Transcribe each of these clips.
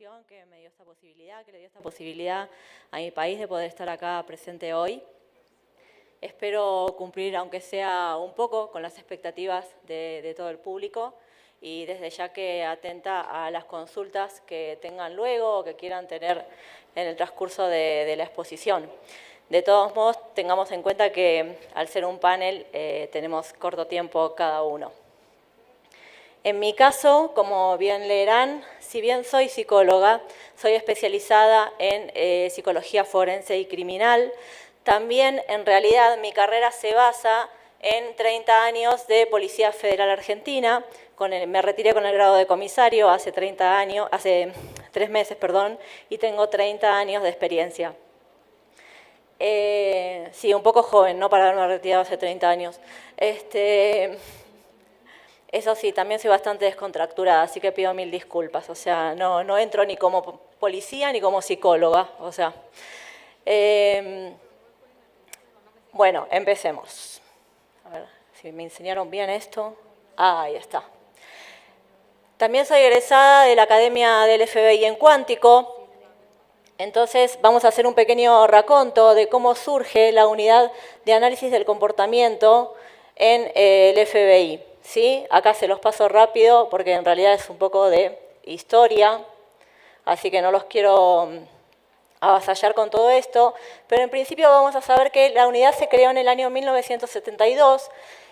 organización que me dio esta posibilidad, que le dio esta posibilidad a mi país de poder estar acá presente hoy. Espero cumplir, aunque sea un poco, con las expectativas de todo el público y desde ya que atenta a las consultas que tengan luego o que quieran tener en el transcurso de la exposición. De todos modos, tengamos en cuenta que al ser un panel tenemos corto tiempo cada uno. En mi caso, como bien leerán, si bien soy psicóloga, soy especializada en psicología forense y criminal. También, en realidad, mi carrera se basa en 30 años de Policía Federal Argentina. Me retiré con el grado de comisario hace 3 meses, y tengo 30 años de experiencia. Sí, un poco joven, ¿no?, para haberme retirado hace 30 años. Eso sí, también soy bastante descontracturada, así que pido 1000 disculpas. O sea, no entro ni como policía ni como psicóloga. O sea, bueno, empecemos. A ver si me enseñaron bien esto. Ahí está. También soy egresada de la Academia del FBI en Cuántico. Entonces, vamos a hacer un pequeño raconto de cómo surge la unidad de análisis del comportamiento en el FBI. ¿Sí? Acá se los paso rápido porque en realidad es un poco de historia, así que no los quiero avasallar con todo esto, pero en principio vamos a saber que la unidad se creó en el año 1972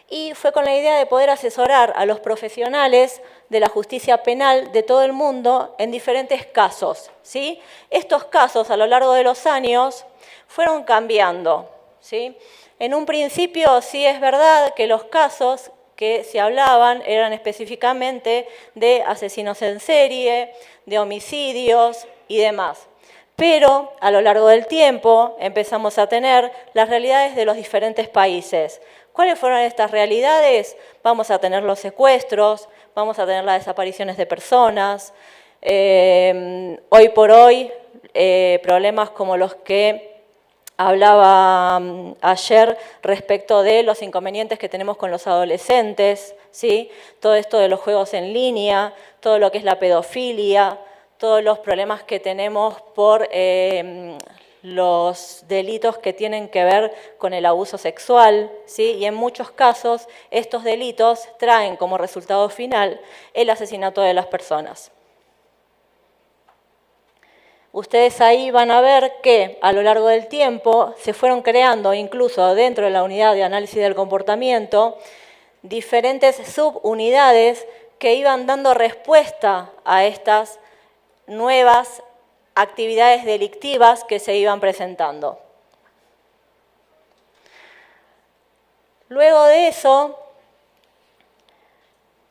y fue con la idea de poder asesorar a los profesionales de la justicia penal de todo el mundo en diferentes casos. ¿Sí? Estos casos a lo largo de los años fueron cambiando. ¿Sí? En un principio sí es verdad que los casos que se hablaban eran específicamente de asesinos en serie, de homicidios y demás. Pero a lo largo del tiempo empezamos a tener las realidades de los diferentes países. ¿Cuáles fueron estas realidades? Vamos a tener los secuestros, vamos a tener las desapariciones de personas. Hoy por hoy, problemas como los que hablaba ayer respecto de los inconvenientes que tenemos con los adolescentes, ¿sí? Todo esto de los juegos en línea, todo lo que es la pedofilia, todos los problemas que tenemos por los delitos que tienen que ver con el abuso sexual, ¿sí? Y en muchos casos estos delitos traen como resultado final el asesinato de las personas. Ustedes ahí van a ver que a lo largo del tiempo se fueron creando, incluso dentro de la unidad de análisis del comportamiento, diferentes subunidades que iban dando respuesta a estas nuevas actividades delictivas que se iban presentando. Luego de eso,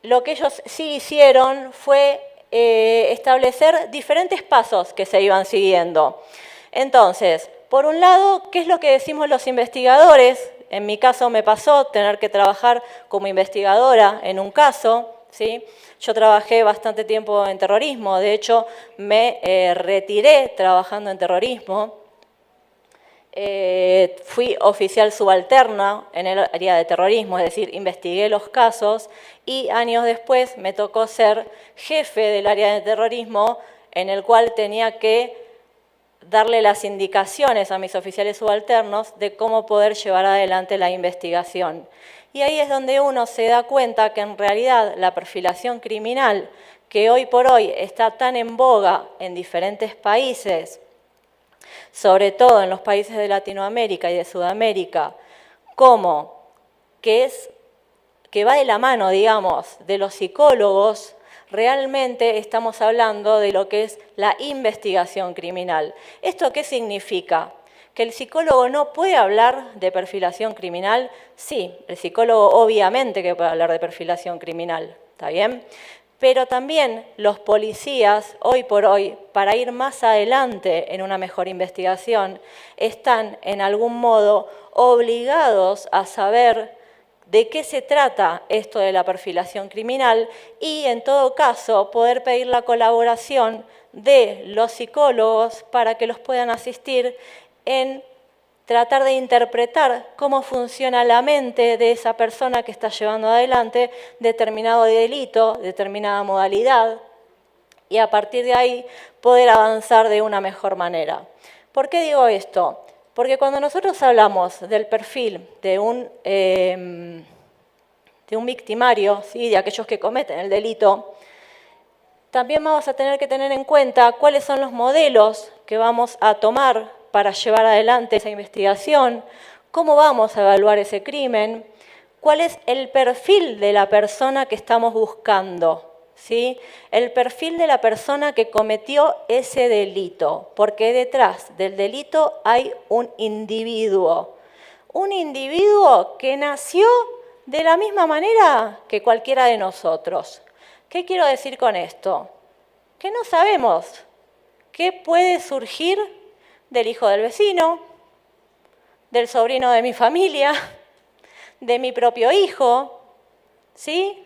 lo que ellos sí hicieron fue establecer diferentes pasos que se iban siguiendo. Entonces, por un lado, ¿qué es lo que decimos los investigadores? En mi caso me pasó tener que trabajar como investigadora en un caso, ¿sí? Yo trabajé bastante tiempo en terrorismo, de hecho me retiré trabajando en terrorismo. Fui oficial subalterna en el área de terrorismo, es decir, investigué los casos y años después me tocó ser jefe del área de terrorismo en el cual tenía que darle las indicaciones a mis oficiales subalternos de cómo poder llevar adelante la investigación. Y ahí es donde uno se da cuenta que en realidad la perfilación criminal, que hoy por hoy está tan en boga en diferentes países, sobre todo en los países de Latinoamérica y de Sudamérica, como que va de la mano, digamos, de los psicólogos, realmente estamos hablando de lo que es la investigación criminal. ¿Esto qué significa? ¿Que el psicólogo no puede hablar de perfilación criminal? Sí, el psicólogo obviamente que puede hablar de perfilación criminal, ¿está bien? Pero también los policías, hoy por hoy, para ir más adelante en una mejor investigación, están en algún modo obligados a saber de qué se trata esto de la perfilación criminal y, en todo caso, poder pedir la colaboración de los psicólogos para que los puedan asistir en tratar de interpretar cómo funciona la mente de esa persona que está llevando adelante determinado delito, determinada modalidad, y a partir de ahí poder avanzar de una mejor manera. ¿Por qué digo esto? Porque cuando nosotros hablamos del perfil de un victimario, ¿sí?, de aquellos que cometen el delito, también vamos a tener que tener en cuenta cuáles son los modelos que vamos a tomar para llevar adelante esa investigación, cómo vamos a evaluar ese crimen, cuál es el perfil de la persona que estamos buscando, ¿sí? El perfil de la persona que cometió ese delito, porque detrás del delito hay un individuo que nació de la misma manera que cualquiera de nosotros. ¿Qué quiero decir con esto? Que no sabemos qué puede surgir del hijo del vecino, del sobrino de mi familia, de mi propio hijo, ¿sí?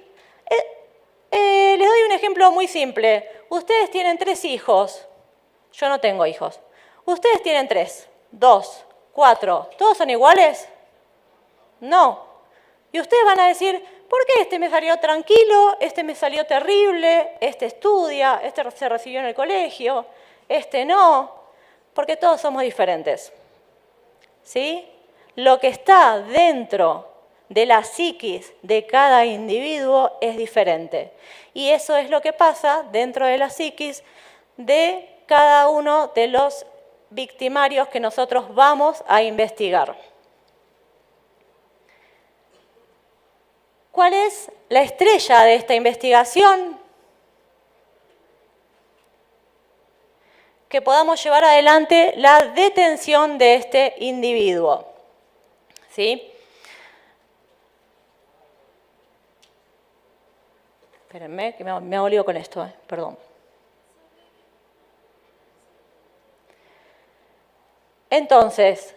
Les doy un ejemplo muy simple. Ustedes tienen 3 hijos. Yo no tengo hijos. Ustedes tienen 3, 2, 4. ¿Todos son iguales? No. Y ustedes van a decir, ¿por qué este me salió tranquilo, este me salió terrible, este estudia, este se recibió en el colegio, este no? Porque todos somos diferentes, ¿sí? Lo que está dentro de la psiquis de cada individuo es diferente. Y eso es lo que pasa dentro de la psiquis de cada uno de los victimarios que nosotros vamos a investigar. ¿Cuál es la estrella de esta investigación? Que podamos llevar adelante la detención de este individuo, ¿sí? Espérenme, que me hago lío con esto, perdón. Entonces,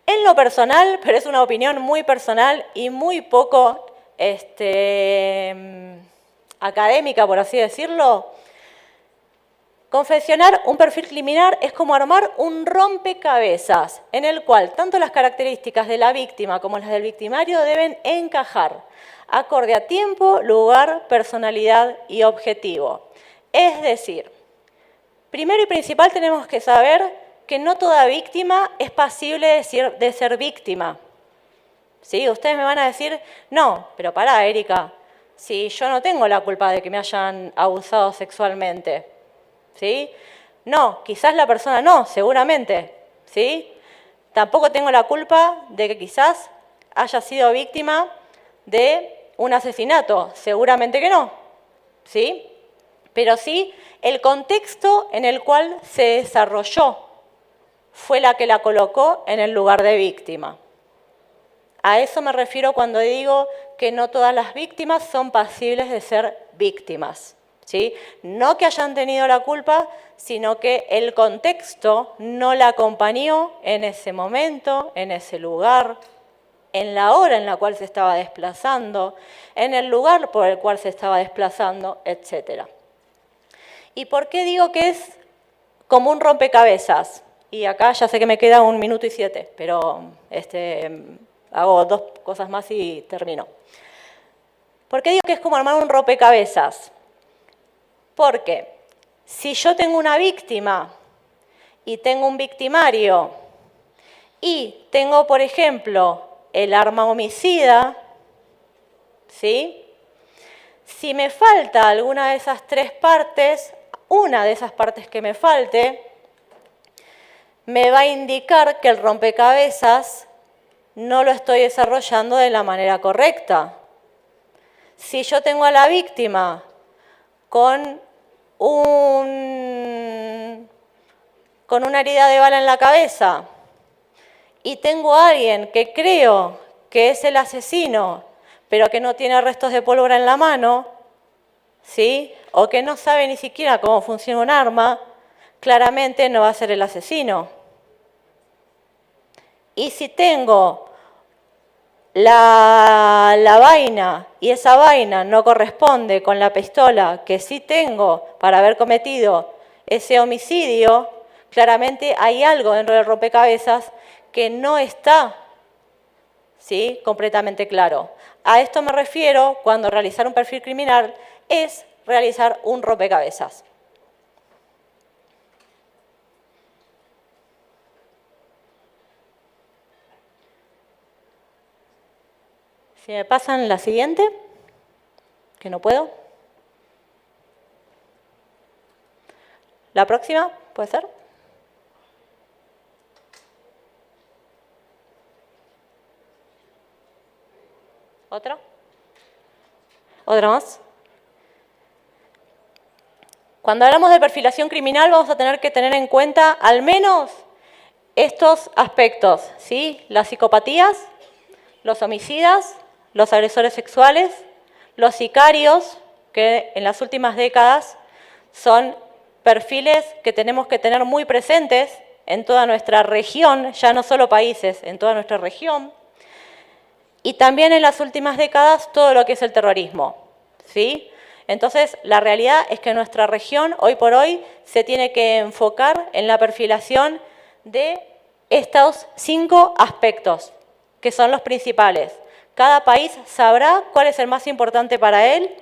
en lo personal, pero es una opinión muy personal y muy poco académica, por así decirlo, confeccionar un perfil criminal es como armar un rompecabezas en el cual tanto las características de la víctima como las del victimario deben encajar, acorde a tiempo, lugar, personalidad y objetivo. Es decir, primero y principal tenemos que saber que no toda víctima es pasible de ser víctima. ¿Sí? Ustedes me van a decir, no, pero pará, Erika, si yo no tengo la culpa de que me hayan abusado sexualmente, ¿sí? No, quizás la persona no, seguramente, ¿sí? Tampoco tengo la culpa de que quizás haya sido víctima de un asesinato, seguramente que no, ¿sí? Pero sí, el contexto en el cual se desarrolló fue la que la colocó en el lugar de víctima. A eso me refiero cuando digo que no todas las víctimas son pasibles de ser víctimas, ¿sí? No que hayan tenido la culpa, sino que el contexto no la acompañó en ese momento, en ese lugar, en la hora en la cual se estaba desplazando, en el lugar por el cual se estaba desplazando, etc. ¿Y por qué digo que es como un rompecabezas? Y acá ya sé que me queda 1 minuto y 7, pero hago 2 cosas más y termino. ¿Por qué digo que es como armar un rompecabezas? Porque si yo tengo una víctima y tengo un victimario y tengo, por ejemplo, el arma homicida, ¿sí? Si me falta alguna de esas 3 partes, una de esas partes que me falte, me va a indicar que el rompecabezas no lo estoy desarrollando de la manera correcta. Si yo tengo a la víctima con una herida de bala en la cabeza y tengo a alguien que creo que es el asesino, pero que no tiene restos de pólvora en la mano, ¿sí? O que no sabe ni siquiera cómo funciona un arma, claramente no va a ser el asesino. Y si tengo la vaina y esa vaina no corresponde con la pistola que sí tengo para haber cometido ese homicidio, claramente hay algo dentro del rompecabezas que no está, ¿sí?, completamente claro. A esto me refiero cuando realizar un perfil criminal es realizar un rompecabezas, Si me pasan la siguiente, que no puedo. La próxima, ¿puede ser? ¿Otra? ¿Otra más? Cuando hablamos de perfilación criminal vamos a tener que tener en cuenta al menos estos aspectos, ¿sí? Las psicopatías, los homicidas, los agresores sexuales, los sicarios, que en las últimas décadas son perfiles que tenemos que tener muy presentes en toda nuestra región, ya no solo países, en toda nuestra región. Y también en las últimas décadas todo lo que es el terrorismo, ¿sí? Entonces, la realidad es que nuestra región, hoy por hoy, se tiene que enfocar en la perfilación de estos 5 aspectos, que son los principales. Cada país sabrá cuál es el más importante para él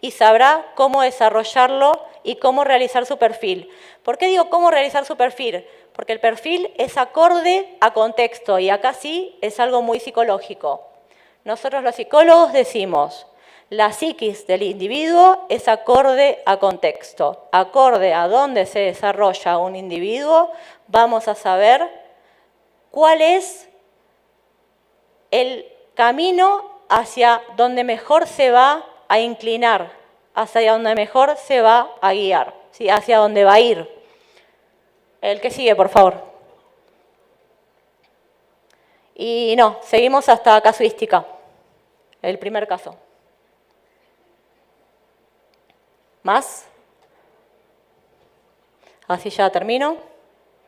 y sabrá cómo desarrollarlo y cómo realizar su perfil. ¿Por qué digo cómo realizar su perfil? Porque el perfil es acorde a contexto y acá sí es algo muy psicológico. Nosotros los psicólogos decimos, la psiquis del individuo es acorde a contexto. Acorde a dónde se desarrolla un individuo, vamos a saber cuál es el camino hacia donde mejor se va a inclinar, hacia donde mejor se va a guiar, ¿sí? Hacia donde va a ir. El que sigue, por favor. Y no, seguimos hasta casuística, el primer caso. ¿Más? Así ya termino.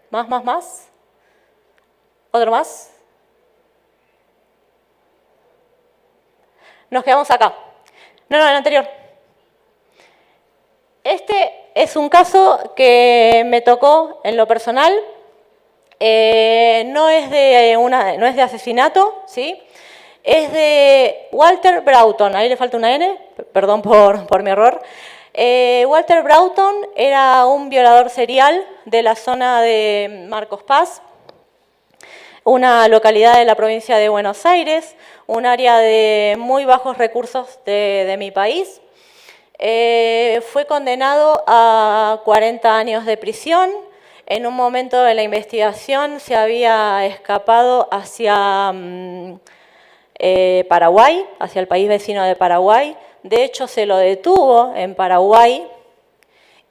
¿Más? ¿Otro más? Nos quedamos acá. No, el anterior. Este es un caso que me tocó en lo personal. No es de asesinato, ¿sí? Es de Walter Broughton. Ahí le falta una N, perdón por mi error. Walter Broughton era un violador serial de la zona de Marcos Paz, una localidad de la provincia de Buenos Aires, un área de muy bajos recursos de mi país. Fue condenado a 40 años de prisión. En un momento de la investigación se había escapado hacia Paraguay, hacia el país vecino de Paraguay. De hecho, se lo detuvo en Paraguay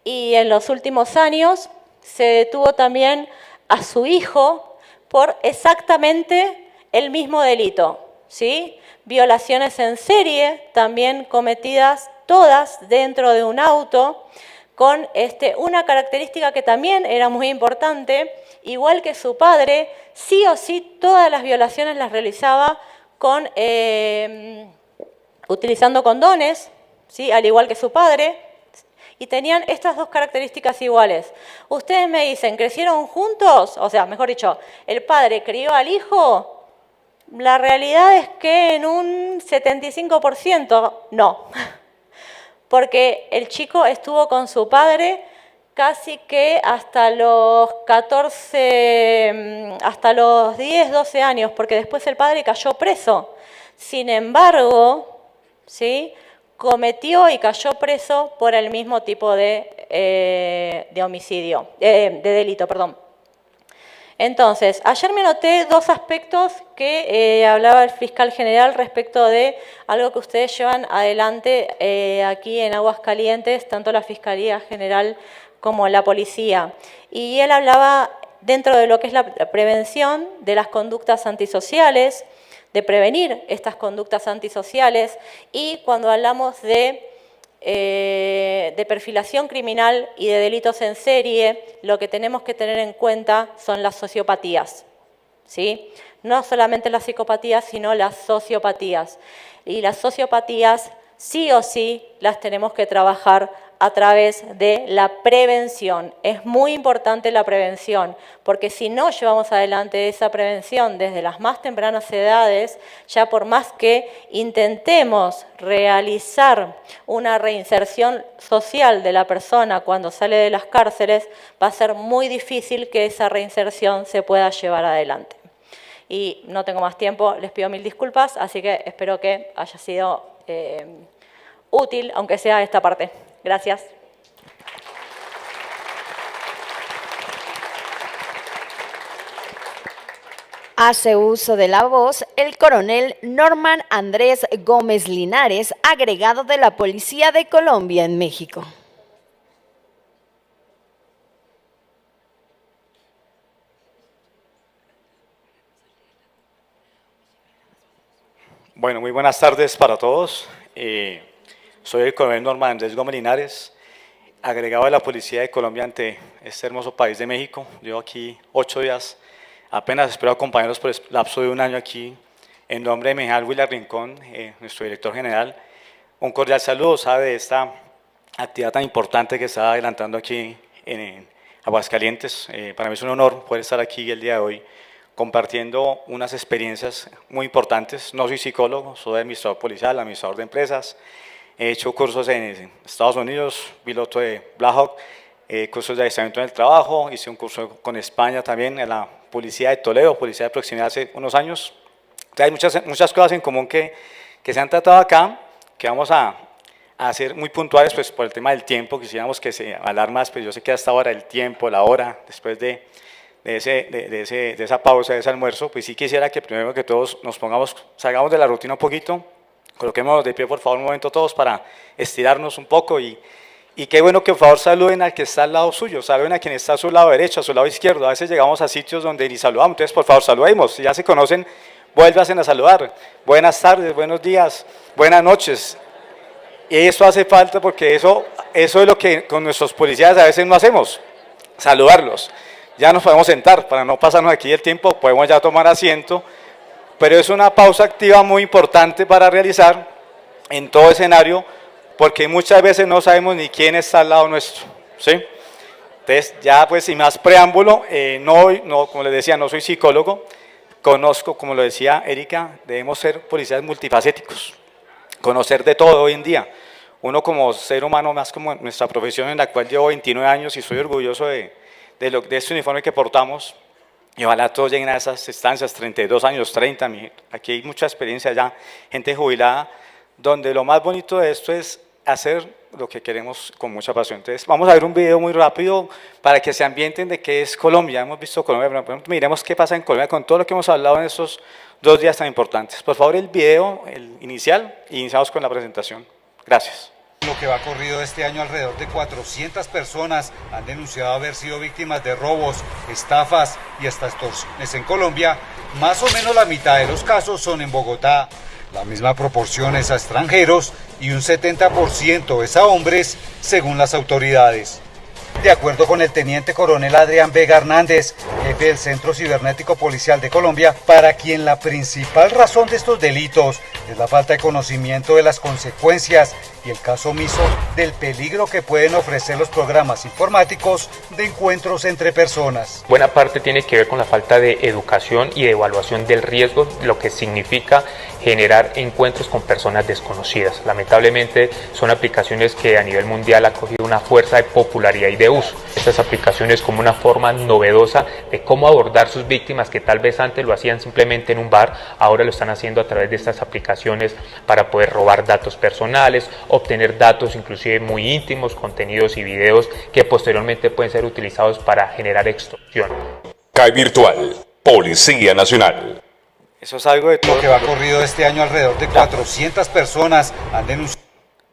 y en los últimos años se detuvo también a su hijo por exactamente el mismo delito, ¿sí? Violaciones en serie, también cometidas todas dentro de un auto, con una característica que también era muy importante, igual que su padre, sí o sí todas las violaciones las realizaba utilizando condones, ¿sí? Al igual que su padre, y tenían estas 2 características iguales. Ustedes me dicen, ¿crecieron juntos? O sea, mejor dicho, ¿el padre crió al hijo? La realidad es que en un 75% no, porque el chico estuvo con su padre casi que hasta los 14, hasta los 10, 12 años, porque después el padre cayó preso. Sin embargo, ¿sí? Cometió y cayó preso por el mismo tipo de homicidio, de delito, perdón. Entonces, ayer me anoté 2 aspectos que hablaba el fiscal general respecto de algo que ustedes llevan adelante aquí en Aguascalientes, tanto la Fiscalía General como la Policía. Y él hablaba dentro de lo que es la prevención de las conductas antisociales, de prevenir estas conductas antisociales, y cuando hablamos de perfilación criminal y de delitos en serie, lo que tenemos que tener en cuenta son las sociopatías, ¿sí? No solamente las psicopatías, sino las sociopatías. Y las sociopatías sí o sí las tenemos que trabajar a través de la prevención. Es muy importante la prevención, porque si no llevamos adelante esa prevención desde las más tempranas edades, ya por más que intentemos realizar una reinserción social de la persona cuando sale de las cárceles, va a ser muy difícil que esa reinserción se pueda llevar adelante. y no tengo más tiempo, les pido mil disculpas, así que espero que haya sido útil, aunque sea esta parte. Gracias. Hace uso de la voz el coronel Norman Andrés Gómez Linares, agregado de la Policía de Colombia en México. Bueno, muy buenas tardes para todos. Soy el coronel Norman Andrés Gómez Linares, agregado de la Policía de Colombia ante este hermoso país de México. Llevo aquí 8 días, apenas espero acompañarlos por el lapso de un año aquí. En nombre de mi general William Rincón, nuestro director general, un cordial saludo, sabe, de esta actividad tan importante que está adelantando aquí en Aguascalientes. Para mí es un honor poder estar aquí el día de hoy compartiendo unas experiencias muy importantes. No soy psicólogo, soy administrador policial, administrador de empresas. He hecho cursos en Estados Unidos, piloto de Black Hawk, cursos de adiestramiento en el trabajo, hice un curso con España también en la Policía de Toledo, Policía de Proximidad hace unos años. Entonces, hay muchas cosas en común que se han tratado acá, que vamos a ser muy puntuales pues, por el tema del tiempo. Quisiéramos que se hablar más, pero yo sé que hasta ahora el tiempo, la hora, después de esa pausa, de ese almuerzo, pues sí quisiera que primero que todos nos pongamos, salgamos de la rutina un poquito, coloquémonos de pie por favor un momento todos para estirarnos un poco y qué bueno que por favor saluden al que está al lado suyo, saluden a quien está a su lado derecho, a su lado izquierdo. A veces llegamos a sitios donde ni saludamos, entonces por favor saludemos, si ya se conocen, vuélvanse a saludar. Buenas tardes, buenos días, buenas noches. Y eso hace falta porque eso es lo que con nuestros policías a veces no hacemos, saludarlos. Ya nos podemos sentar para no pasarnos aquí el tiempo, podemos ya tomar asiento, pero es una pausa activa muy importante para realizar en todo escenario, porque muchas veces no sabemos ni quién está al lado nuestro, ¿sí? Entonces, ya pues sin más preámbulo, no, como les decía, no soy psicólogo, conozco, como lo decía Erika, debemos ser policías multifacéticos, conocer de todo hoy en día. Uno como ser humano, más como nuestra profesión en la cual llevo 29 años y soy orgulloso de este uniforme que portamos, y ojalá todos lleguen a esas estancias, 32 años, 30, aquí hay mucha experiencia ya, gente jubilada, donde lo más bonito de esto es hacer lo que queremos con mucha pasión. Entonces vamos a ver un video muy rápido para que se ambienten de qué es Colombia. Hemos visto Colombia, pero miremos qué pasa en Colombia con todo lo que hemos hablado en estos 2 días tan importantes. Por favor el video, el inicial, y iniciamos con la presentación. Gracias. Lo que va corrido este año, alrededor de 400 personas han denunciado haber sido víctimas de robos, estafas y hasta extorsiones en Colombia. Más o menos la mitad de los casos son en Bogotá, la misma proporción es a extranjeros y un 70% es a hombres, según las autoridades. De acuerdo con el teniente coronel Adrián Vega Hernández, jefe del Centro Cibernético Policial de Colombia, para quien la principal razón de estos delitos es la falta de conocimiento de las consecuencias y el caso omiso del peligro que pueden ofrecer los programas informáticos de encuentros entre personas. Buena parte tiene que ver con la falta de educación y de evaluación del riesgo, lo que significa generar encuentros con personas desconocidas. Lamentablemente son aplicaciones que a nivel mundial han cogido una fuerza de popularidad y de uso. Estas aplicaciones como una forma novedosa de cómo abordar sus víctimas que tal vez antes lo hacían simplemente en un bar, ahora lo están haciendo a través de estas aplicaciones para poder robar datos personales, obtener datos inclusive muy íntimos, contenidos y videos que posteriormente pueden ser utilizados para generar extorsión. CAI Virtual, Policía Nacional. Eso es algo de todo lo que va corrido este año, alrededor de 400 personas han denunciado.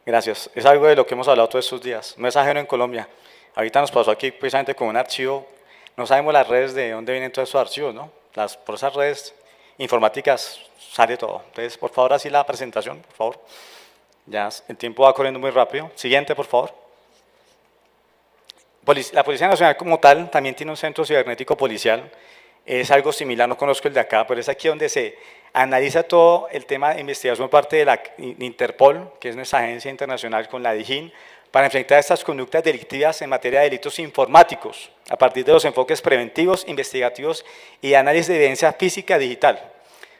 Gracias, es algo de lo que hemos hablado todos estos días, no es ajeno en Colombia. Ahorita nos pasó aquí precisamente con un archivo, no sabemos las redes de dónde vienen todos esos archivos, ¿no? Por esas redes informáticas sale todo. Entonces, por favor, así la presentación, por favor. Ya el tiempo va corriendo muy rápido. Siguiente, por favor. La Policía Nacional como tal también tiene un centro cibernético policial. Es algo similar, no conozco el de acá, pero es aquí donde se analiza todo el tema de investigación por parte de la Interpol, que es nuestra agencia internacional, con la DIJÍN, para enfrentar estas conductas delictivas en materia de delitos informáticos, a partir de los enfoques preventivos, investigativos y análisis de evidencia física digital.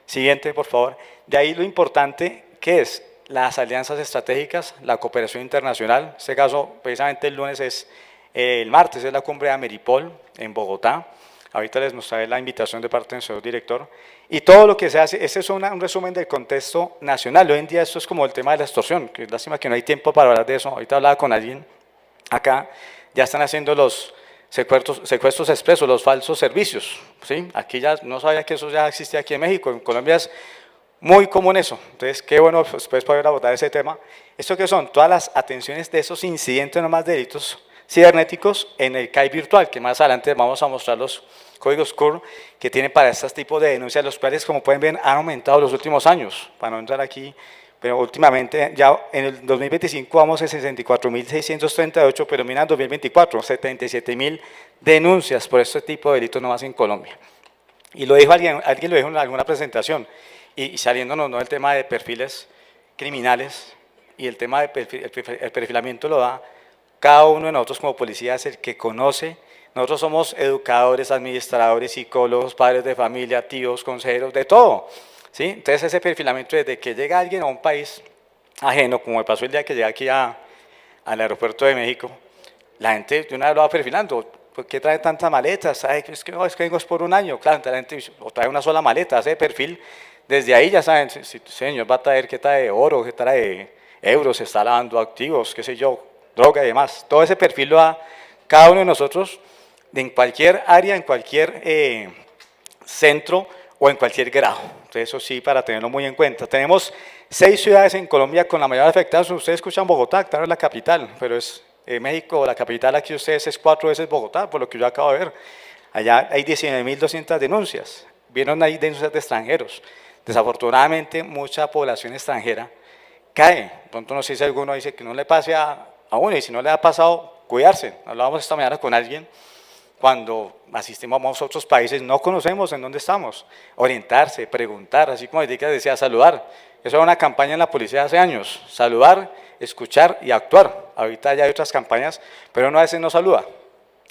Siguiente, por favor. De ahí lo importante que es las alianzas estratégicas, la cooperación internacional. En este caso, precisamente el martes es la cumbre de Ameripol en Bogotá, Ahorita les mostraré la invitación de parte del señor director. Y todo lo que se hace, este es un resumen del contexto nacional. Hoy en día esto es como el tema de la extorsión, que es lástima que no hay tiempo para hablar de eso. Ahorita hablaba con alguien acá, ya están haciendo los secuestros expresos, los falsos servicios. ¿Sí? Aquí ya no sabía que eso ya existía aquí en México, en Colombia es muy común eso. Entonces, qué bueno después poder abordar ese tema. ¿Esto qué son? Todas las atenciones de esos incidentes, no más delitos cibernéticos en el CAI virtual, que más adelante vamos a mostrar los códigos CUR que tienen para estos tipos de denuncias, los cuales, como pueden ver, han aumentado los últimos años, para no entrar aquí, pero últimamente, ya en el 2025 vamos a 64.638, pero mira en 2024, 77.000 denuncias por este tipo de delitos nomás en Colombia. Y lo dijo alguien lo dijo en alguna presentación, y saliéndonos del tema de perfiles criminales, y el tema de el perfilamiento lo da cada uno de nosotros como policía, es el que conoce. Nosotros somos educadores, administradores, psicólogos, padres de familia, tíos, consejeros, de todo. ¿Sí? Entonces ese perfilamiento desde que llega alguien a un país ajeno, como me pasó el día que llegué aquí al aeropuerto de México, la gente de una vez lo va perfilando. ¿Por qué trae tantas maletas? ¿Sabe? Es que vengo por un año. Claro, la gente o trae una sola maleta, hace perfil. Desde ahí ya saben, si señor va a traer, qué trae oro, qué trae euros, se está lavando activos, qué sé yo, droga y demás. Todo ese perfil lo da cada uno de nosotros en cualquier área, en cualquier centro o en cualquier grado. Entonces, eso sí, para tenerlo muy en cuenta. Tenemos 6 ciudades en Colombia con la mayor afectación. Ustedes escuchan Bogotá, claro, es la capital, pero es México, la capital aquí ustedes es 4 veces Bogotá, por lo que yo acabo de ver. Allá hay 19.200 denuncias. Vieron ahí denuncias de extranjeros. Desafortunadamente, mucha población extranjera cae. Pronto no sé si alguno dice que no le pase a uno, y si no le ha pasado, cuidarse. Hablábamos esta mañana con alguien, cuando asistimos a otros países, no conocemos en dónde estamos. Orientarse, preguntar, así como decía, saludar. Eso era una campaña en la policía hace años, saludar, escuchar y actuar. Ahorita ya hay otras campañas, pero uno a veces no saluda.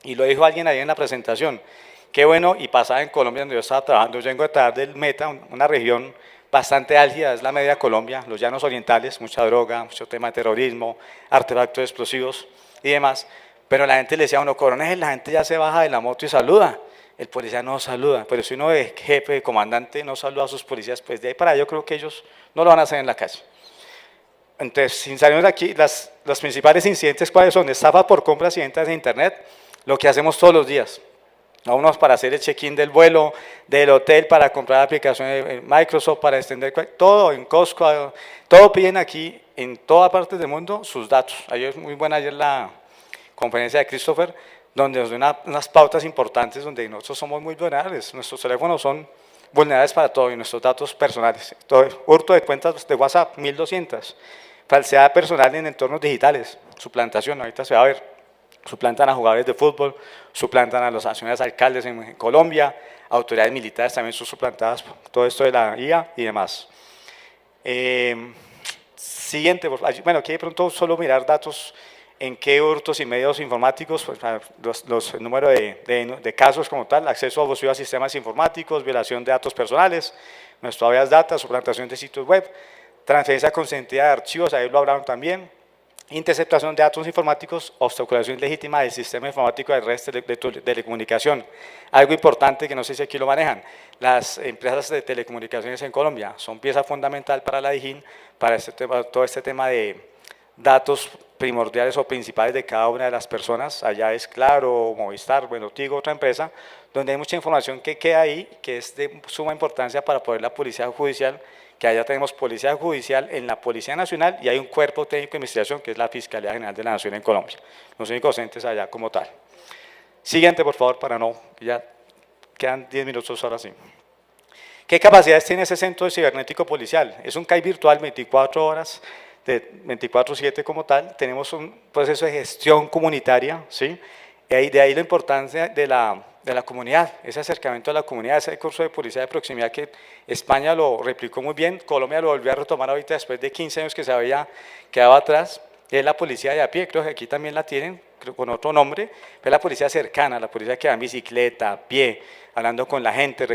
Y lo dijo alguien ahí en la presentación. Qué bueno, y pasaba en Colombia donde yo estaba trabajando. Yo vengo a trabajar del Meta, una región bastante álgida, es la media Colombia, los llanos orientales, mucha droga, mucho tema de terrorismo, artefactos explosivos y demás. Pero la gente le decía a uno, coronel, la gente ya se baja de la moto y saluda. El policía no saluda, pero si uno es jefe, de comandante, no saluda a sus policías, pues de ahí para allá yo creo que ellos no lo van a hacer en la calle. Entonces, sin salirnos de aquí, los principales incidentes, ¿cuáles son? Estafa por compras y ventas de internet, lo que hacemos todos los días. A unos para hacer el check-in del vuelo, del hotel, para comprar aplicaciones de Microsoft, para extender, todo en Costco, todo piden aquí, en toda parte del mundo, sus datos. Ayer es muy buena ayer la conferencia de Christopher, donde nos dio unas pautas importantes, donde nosotros somos muy vulnerables, nuestros teléfonos son vulnerables para todo, y nuestros datos personales. Todo, hurto de cuentas de WhatsApp, 1.200, falsedad personal en entornos digitales, suplantación, ahorita se va a ver. Suplantan a jugadores de fútbol, suplantan a los nacionales alcaldes en Colombia, autoridades militares también son suplantadas, todo esto de la IA y demás. Siguiente, bueno, aquí de pronto solo mirar datos en qué hurtos y medios informáticos, pues, el número de casos como tal, acceso abusivo a sistemas informáticos, violación de datos personales, nuestro habeas data, suplantación de sitios web, transferencia consentida de archivos, ahí lo hablaron también, interceptación de datos informáticos, obstaculización ilegítima del sistema informático de redes de telecomunicación. Algo importante que no sé si aquí lo manejan, las empresas de telecomunicaciones en Colombia son pieza fundamental para la DIJÍN, para todo este tema de datos primordiales o principales de cada una de las personas. Allá es Claro, Movistar, bueno, Tigo, otra empresa, donde hay mucha información que queda ahí, que es de suma importancia para poder la policía judicial, que allá tenemos policía judicial en la Policía Nacional y hay un cuerpo técnico de investigación que es la Fiscalía General de la Nación en Colombia, los únicos entes allá como tal. Siguiente, por favor, para no, ya quedan 10 minutos ahora sí. ¿Qué capacidades tiene ese centro cibernético policial? Es un CAI virtual 24 horas, de 24/7 como tal, tenemos un proceso de gestión comunitaria, ¿sí? Y de ahí la importancia de la comunidad, ese acercamiento a la comunidad, ese curso de policía de proximidad que España lo replicó muy bien, Colombia lo volvió a retomar ahorita después de 15 años que se había quedado atrás, es la policía de a pie, creo que aquí también la tienen, creo, con otro nombre, pero la policía cercana, la policía que va en bicicleta, a pie, hablando con la gente,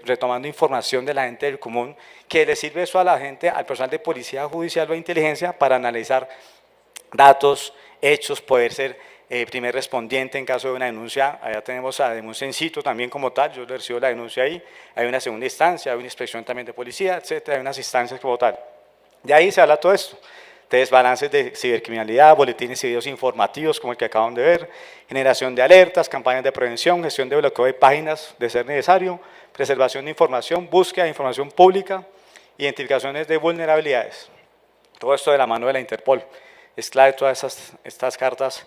retomando información de la gente del común, que le sirve eso a la gente, al personal de policía judicial o de inteligencia para analizar datos, hechos, poder ser primer respondiente en caso de una denuncia. Allá tenemos la denuncia in situ también como tal, yo recibo la denuncia ahí, hay una segunda instancia, hay una inspección también de policía, etcétera, hay unas instancias como tal. De ahí se habla todo esto. Entonces, balances de cibercriminalidad, boletines y videos informativos como el que acaban de ver, generación de alertas, campañas de prevención, gestión de bloqueo de páginas de ser necesario, preservación de información, búsqueda de información pública, identificaciones de vulnerabilidades. Todo esto de la mano de la Interpol. Es clave todas estas cartas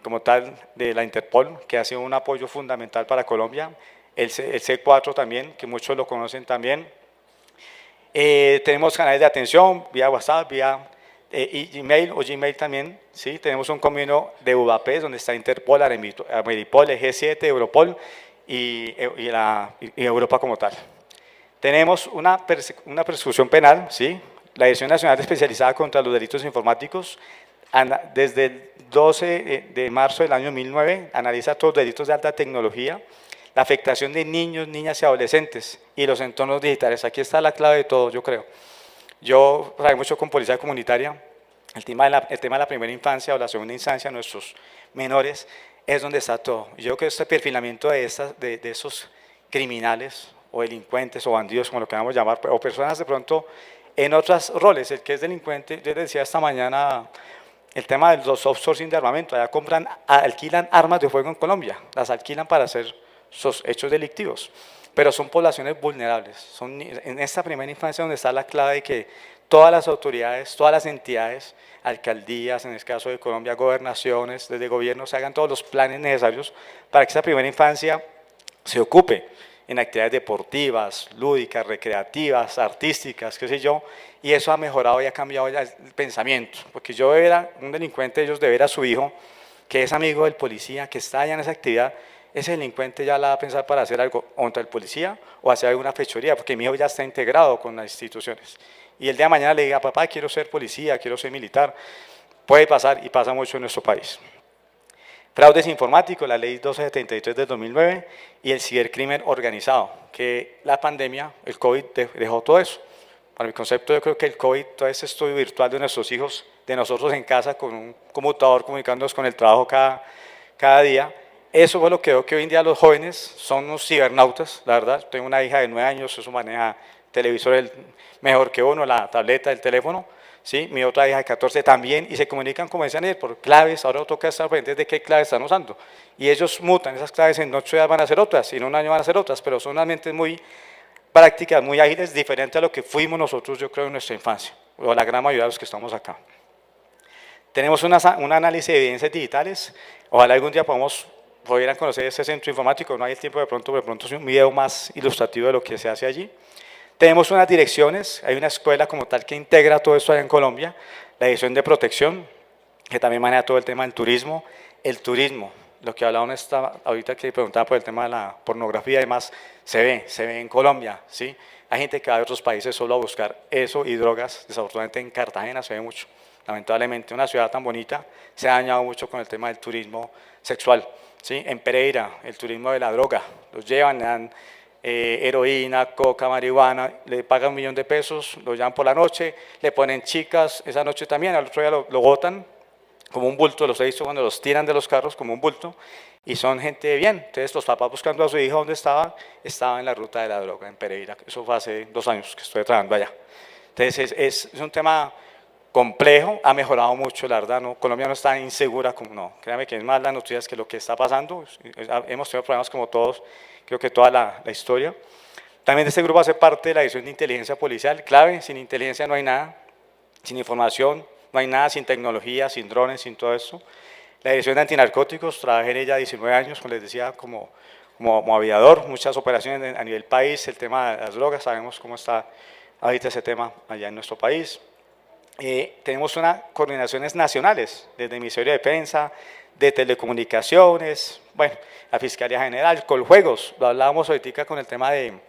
como tal de la Interpol, que ha sido un apoyo fundamental para Colombia. El C4 también, que muchos lo conocen también. Tenemos canales de atención, vía WhatsApp, vía Gmail o Gmail también. ¿Sí? Tenemos un convenio de Budapest, donde está Interpol, Ameripol, el G7, Europol y Europa como tal. Tenemos una persecución penal, ¿sí? La Dirección Nacional Especializada contra los Delitos Informáticos, desde el 12 de marzo del año 2009, analiza todos los delitos de alta tecnología, la afectación de niños, niñas y adolescentes y los entornos digitales. Aquí está la clave de todo, yo creo. Yo trabajé mucho con policía comunitaria, el tema de la primera infancia o la segunda instancia, nuestros menores, es donde está todo. Yo creo que este perfilamiento de esos criminales o delincuentes o bandidos, como lo queramos llamar, o personas de pronto en otros roles, el que es delincuente, yo les decía esta mañana, el tema de los outsourcing de armamento, allá alquilan armas de fuego en Colombia, las alquilan para hacer sus hechos delictivos, pero son poblaciones vulnerables, son en esta primera infancia donde está la clave de que todas las autoridades, todas las entidades, alcaldías, en el caso de Colombia, gobernaciones, desde gobiernos, se hagan todos los planes necesarios para que esta primera infancia se ocupe en actividades deportivas, lúdicas, recreativas, artísticas, qué sé yo, y eso ha mejorado y ha cambiado ya el pensamiento, porque yo de ver a un delincuente, ellos de ver a su hijo, que es amigo del policía, que está allá en esa actividad, ese delincuente ya la va a pensar para hacer algo contra el policía o hacer alguna fechoría, porque mi hijo ya está integrado con las instituciones. Y el día de mañana le diga, papá, quiero ser policía, quiero ser militar, puede pasar y pasa mucho en nuestro país. Fraudes informáticos, la ley 1273 del 2009 y el cibercrimen organizado, que la pandemia, el COVID dejó todo eso. Para mi concepto yo creo que el COVID, todo ese estudio virtual de nuestros hijos, de nosotros en casa con un computador comunicándonos con el trabajo cada día, eso fue lo que veo que hoy en día los jóvenes son unos cibernautas, la verdad. Tengo una hija de 9 años, eso maneja televisor mejor que uno, la tableta, el teléfono. ¿Sí? Mi otra hija de 14 también, y se comunican, como decían ellos, por claves. Ahora toca estar pendientes de qué claves están usando. Y ellos mutan esas claves, en 8 días van a ser otras, y en un año van a ser otras, pero son unas mentes muy prácticas, muy ágiles, diferente a lo que fuimos nosotros, yo creo, en nuestra infancia, o la gran mayoría de los que estamos acá. Tenemos un análisis de evidencias digitales. Ojalá algún día pudieran conocer este centro informático. No hay el tiempo de pronto es un video más ilustrativo de lo que se hace allí. Tenemos unas direcciones, hay una escuela como tal que integra todo esto allá en Colombia, la Dirección de Protección, que también maneja todo el tema del turismo. El turismo, lo que hablaba ahorita que preguntaba por el tema de la pornografía y demás, se ve en Colombia, ¿sí? Hay gente que va de otros países solo a buscar eso y drogas, desafortunadamente en Cartagena se ve mucho. Lamentablemente una ciudad tan bonita se ha dañado mucho con el tema del turismo sexual, ¿sí? En Pereira, el turismo de la droga, los llevan, le dan heroína, coca, marihuana, le pagan 1 millón de pesos, lo llevan por la noche, le ponen chicas esa noche también, al otro día lo botan como un bulto, los he visto cuando los tiran de los carros como un bulto, y son gente de bien. Entonces los papás buscando a su hija donde estaba en la ruta de la droga en Pereira. Eso fue hace 2 años que estoy trabajando allá. Entonces es un tema complejo, ha mejorado mucho, la verdad, no, Colombia no está insegura como no, créame que es más las noticias que lo que está pasando, hemos tenido problemas como todos, creo que toda la historia. También de este grupo hace parte de la Dirección de Inteligencia Policial, clave, sin inteligencia no hay nada, sin información no hay nada, sin tecnología, sin drones, sin todo eso. La Dirección de Antinarcóticos, trabajé en ella 19 años, como les decía, como aviador, muchas operaciones a nivel país, el tema de las drogas, sabemos cómo está ahorita ese tema allá en nuestro país. Tenemos unas coordinaciones nacionales, desde el Ministerio de Defensa, de Telecomunicaciones, bueno, la Fiscalía General, Coljuegos, lo hablábamos ahorita con el tema del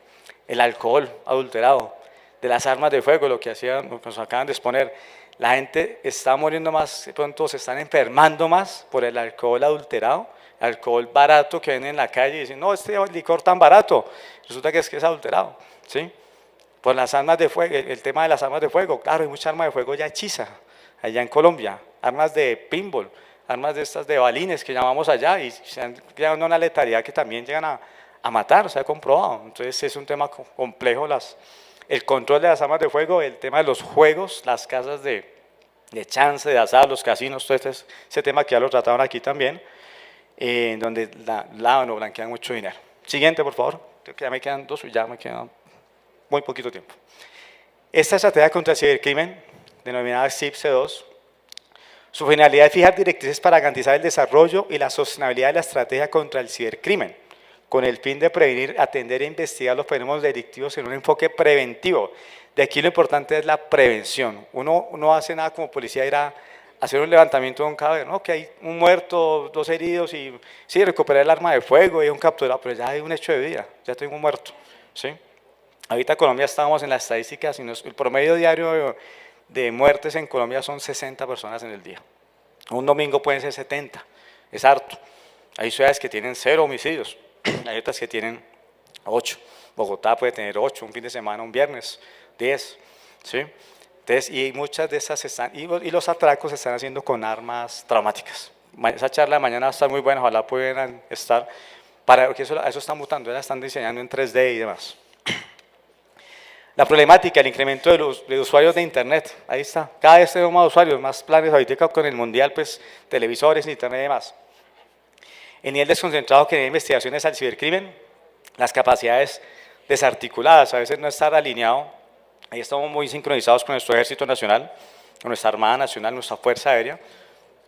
alcohol adulterado, de las armas de fuego, lo que hacían, lo que nos acaban de exponer. La gente está muriendo más, de pronto se están enfermando más por el alcohol adulterado, alcohol barato que ven en la calle y dicen, no, este licor tan barato, resulta que es adulterado, ¿sí? Por las armas de fuego, el tema de las armas de fuego, claro, hay mucha arma de fuego ya hechiza, allá en Colombia, armas de pinball, armas de estas de balines que llamamos allá, y se han creado una letalidad que también llegan a matar, se ha comprobado. Entonces es un tema complejo, el control de las armas de fuego, el tema de los juegos, las casas de chance, de azar, los casinos, todo ese tema que ya lo trataron aquí también, en donde lavan o blanquean mucho dinero. Siguiente, por favor. Creo que ya me quedan dos y ya me queda muy poquito tiempo. Esta estrategia contra el cibercrimen, denominada CIP-C2, su finalidad es fijar directrices para garantizar el desarrollo y la sostenibilidad de la estrategia contra el cibercrimen, con el fin de prevenir, atender e investigar los fenómenos delictivos en un enfoque preventivo. De aquí lo importante es la prevención. Uno no hace nada como policía, ir a hacer un levantamiento de un cadáver, ¿no? Que hay un muerto, 2 heridos y sí, recuperar el arma de fuego y un capturado, pero ya hay un hecho de vida, ya tengo un muerto, ¿sí? Ahorita en Colombia estábamos en las estadísticas, el promedio diario de muertes en Colombia son 60 personas en el día. Un domingo pueden ser 70, es harto. Hay ciudades que tienen 0 homicidios, hay otras que tienen 8. Bogotá puede tener 8, un fin de semana, un viernes, 10, ¿sí? Entonces, y muchas de esas y los atracos se están haciendo con armas traumáticas. Esa charla de mañana va a estar muy buena, ojalá puedan estar, porque eso está mutando, ya están diseñando en 3D y demás. La problemática, el incremento de usuarios de Internet, ahí está, cada vez tenemos más usuarios, más planes, ahorita con el mundial, pues televisores, Internet y demás. El nivel desconcentrado que hay investigaciones al cibercrimen, las capacidades desarticuladas, a veces no estar alineado. Ahí estamos muy sincronizados con nuestro Ejército Nacional, con nuestra Armada Nacional, nuestra Fuerza Aérea,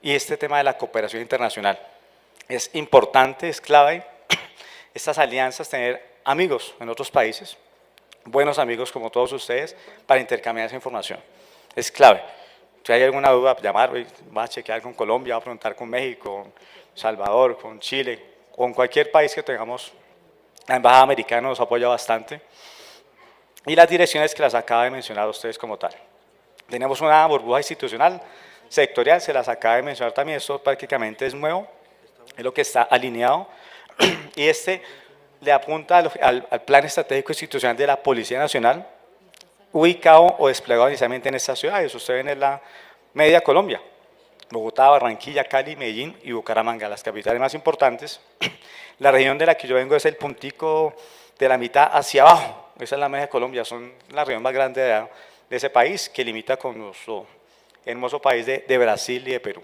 y este tema de la cooperación internacional. Es importante, es clave, estas alianzas, tener amigos en otros países, buenos amigos como todos ustedes, para intercambiar esa información. Es clave. Si hay alguna duda, llamar, va a chequear con Colombia, va a preguntar con México, con Salvador, con Chile, con cualquier país que tengamos. La Embajada Americana nos apoya bastante. Y las direcciones que las acaba de mencionar ustedes como tal. Tenemos una burbuja institucional, sectorial, se las acaba de mencionar también, esto prácticamente es nuevo, es lo que está alineado, y le apunta al plan estratégico institucional de la Policía Nacional, ubicado o desplegado inicialmente en estas ciudades. Ustedes ven en la media Colombia, Bogotá, Barranquilla, Cali, Medellín y Bucaramanga, las capitales más importantes. La región de la que yo vengo es el puntico de la mitad hacia abajo. Esa es la media de Colombia, son la región más grande de ese país, que limita con nuestro hermoso país de Brasil y de Perú.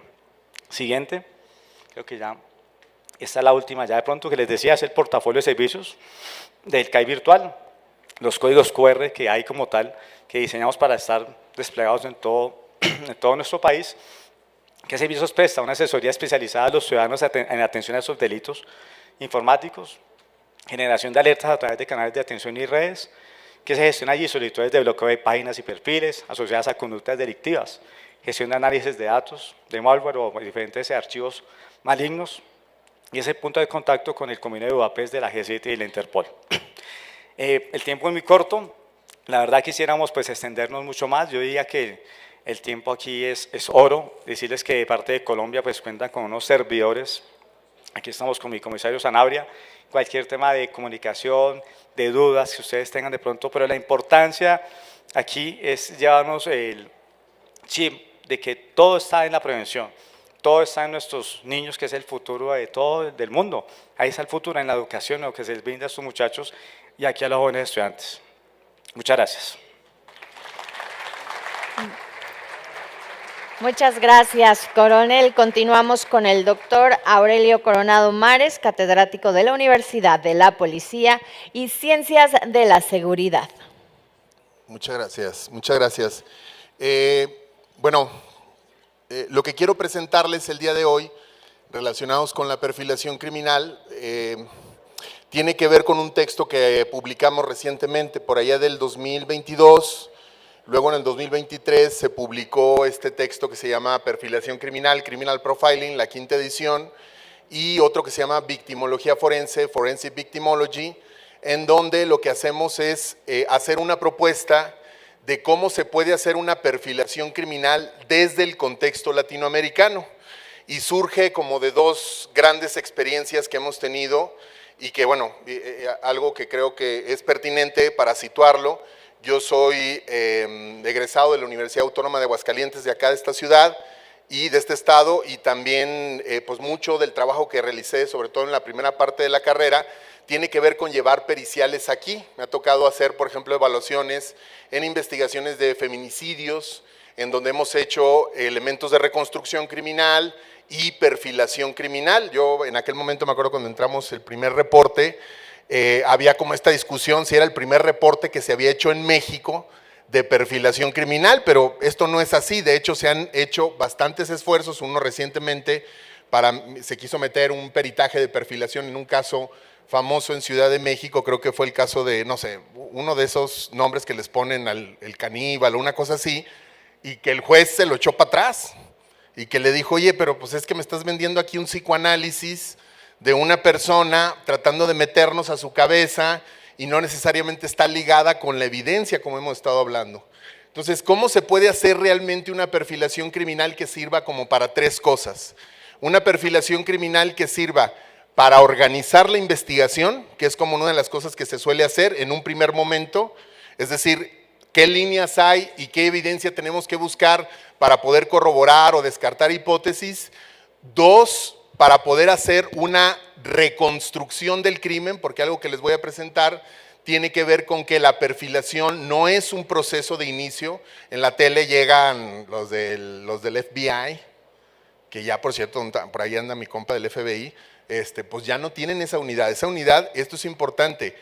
Siguiente, creo que ya, esta es la última, ya de pronto que les decía, es el portafolio de servicios del CAI virtual, los códigos QR que hay como tal, que diseñamos para estar desplegados en todo nuestro país. ¿Qué servicios presta? Una asesoría especializada a los ciudadanos en atención a esos delitos informáticos, generación de alertas a través de canales de atención y redes, que se gestiona allí solicitudes de bloqueo de páginas y perfiles asociadas a conductas delictivas, gestión de análisis de datos, de malware o diferentes archivos malignos, y ese punto de contacto con el Comité de Budapest de la G7 y la Interpol. El tiempo es muy corto, la verdad quisiéramos pues extendernos mucho más. Yo diría que el tiempo aquí es oro. Decirles que de parte de Colombia pues cuentan con unos servidores. Aquí estamos con mi comisario Sanabria. Cualquier tema de comunicación, de dudas que ustedes tengan de pronto, pero la importancia aquí es llevarnos el chip de que todo está en la prevención, todo está en nuestros niños, que es el futuro de todo, del mundo. Ahí está el futuro, en la educación, lo que se les brinda a estos muchachos y aquí a los jóvenes estudiantes. Muchas gracias. Muchas gracias, coronel. Continuamos con el doctor Aurelio Coronado Mares, catedrático de la Universidad de la Policía y Ciencias de la Seguridad. Muchas gracias, muchas gracias. Lo que quiero presentarles el día de hoy, relacionados con la perfilación criminal, tiene que ver con un texto que publicamos recientemente, por allá del 2022. Luego en el 2023 se publicó este texto que se llama Perfilación Criminal, Criminal Profiling, la 5ª edición, y otro que se llama Victimología Forense, Forensic Victimology, en donde lo que hacemos es hacer una propuesta de cómo se puede hacer una perfilación criminal desde el contexto latinoamericano. Y surge como de 2 grandes experiencias que hemos tenido y que, bueno, algo que creo que es pertinente para situarlo. Yo soy egresado de la Universidad Autónoma de Aguascalientes, de acá de esta ciudad, y de este estado, y también pues mucho del trabajo que realicé, sobre todo en la primera parte de la carrera, tiene que ver con llevar periciales aquí. Me ha tocado hacer, por ejemplo, evaluaciones en investigaciones de feminicidios, en donde hemos hecho elementos de reconstrucción criminal y perfilación criminal. Yo en aquel momento me acuerdo cuando entramos el primer reporte, había como esta discusión si era el primer reporte que se había hecho en México de perfilación criminal, pero esto no es así. De hecho, se han hecho bastantes esfuerzos. Uno recientemente se quiso meter un peritaje de perfilación en un caso famoso en Ciudad de México, creo que fue el caso de, no sé, uno de esos nombres que les ponen al el caníbal o una cosa así, y que el juez se lo echó para atrás y que le dijo, oye, pero pues es que me estás vendiendo aquí un psicoanálisis de una persona tratando de meternos a su cabeza y no necesariamente está ligada con la evidencia, como hemos estado hablando. Entonces, ¿cómo se puede hacer realmente una perfilación criminal que sirva como para tres cosas? Una perfilación criminal que sirva para organizar la investigación, que es como una de las cosas que se suele hacer en un primer momento, es decir, qué líneas hay y qué evidencia tenemos que buscar para poder corroborar o descartar hipótesis. Dos, para poder hacer una reconstrucción del crimen, porque algo que les voy a presentar tiene que ver con que la perfilación no es un proceso de inicio. En la tele llegan los del FBI, que ya por cierto, por ahí anda mi compa del FBI, pues ya no tienen esa unidad. Esa unidad, esto es importante,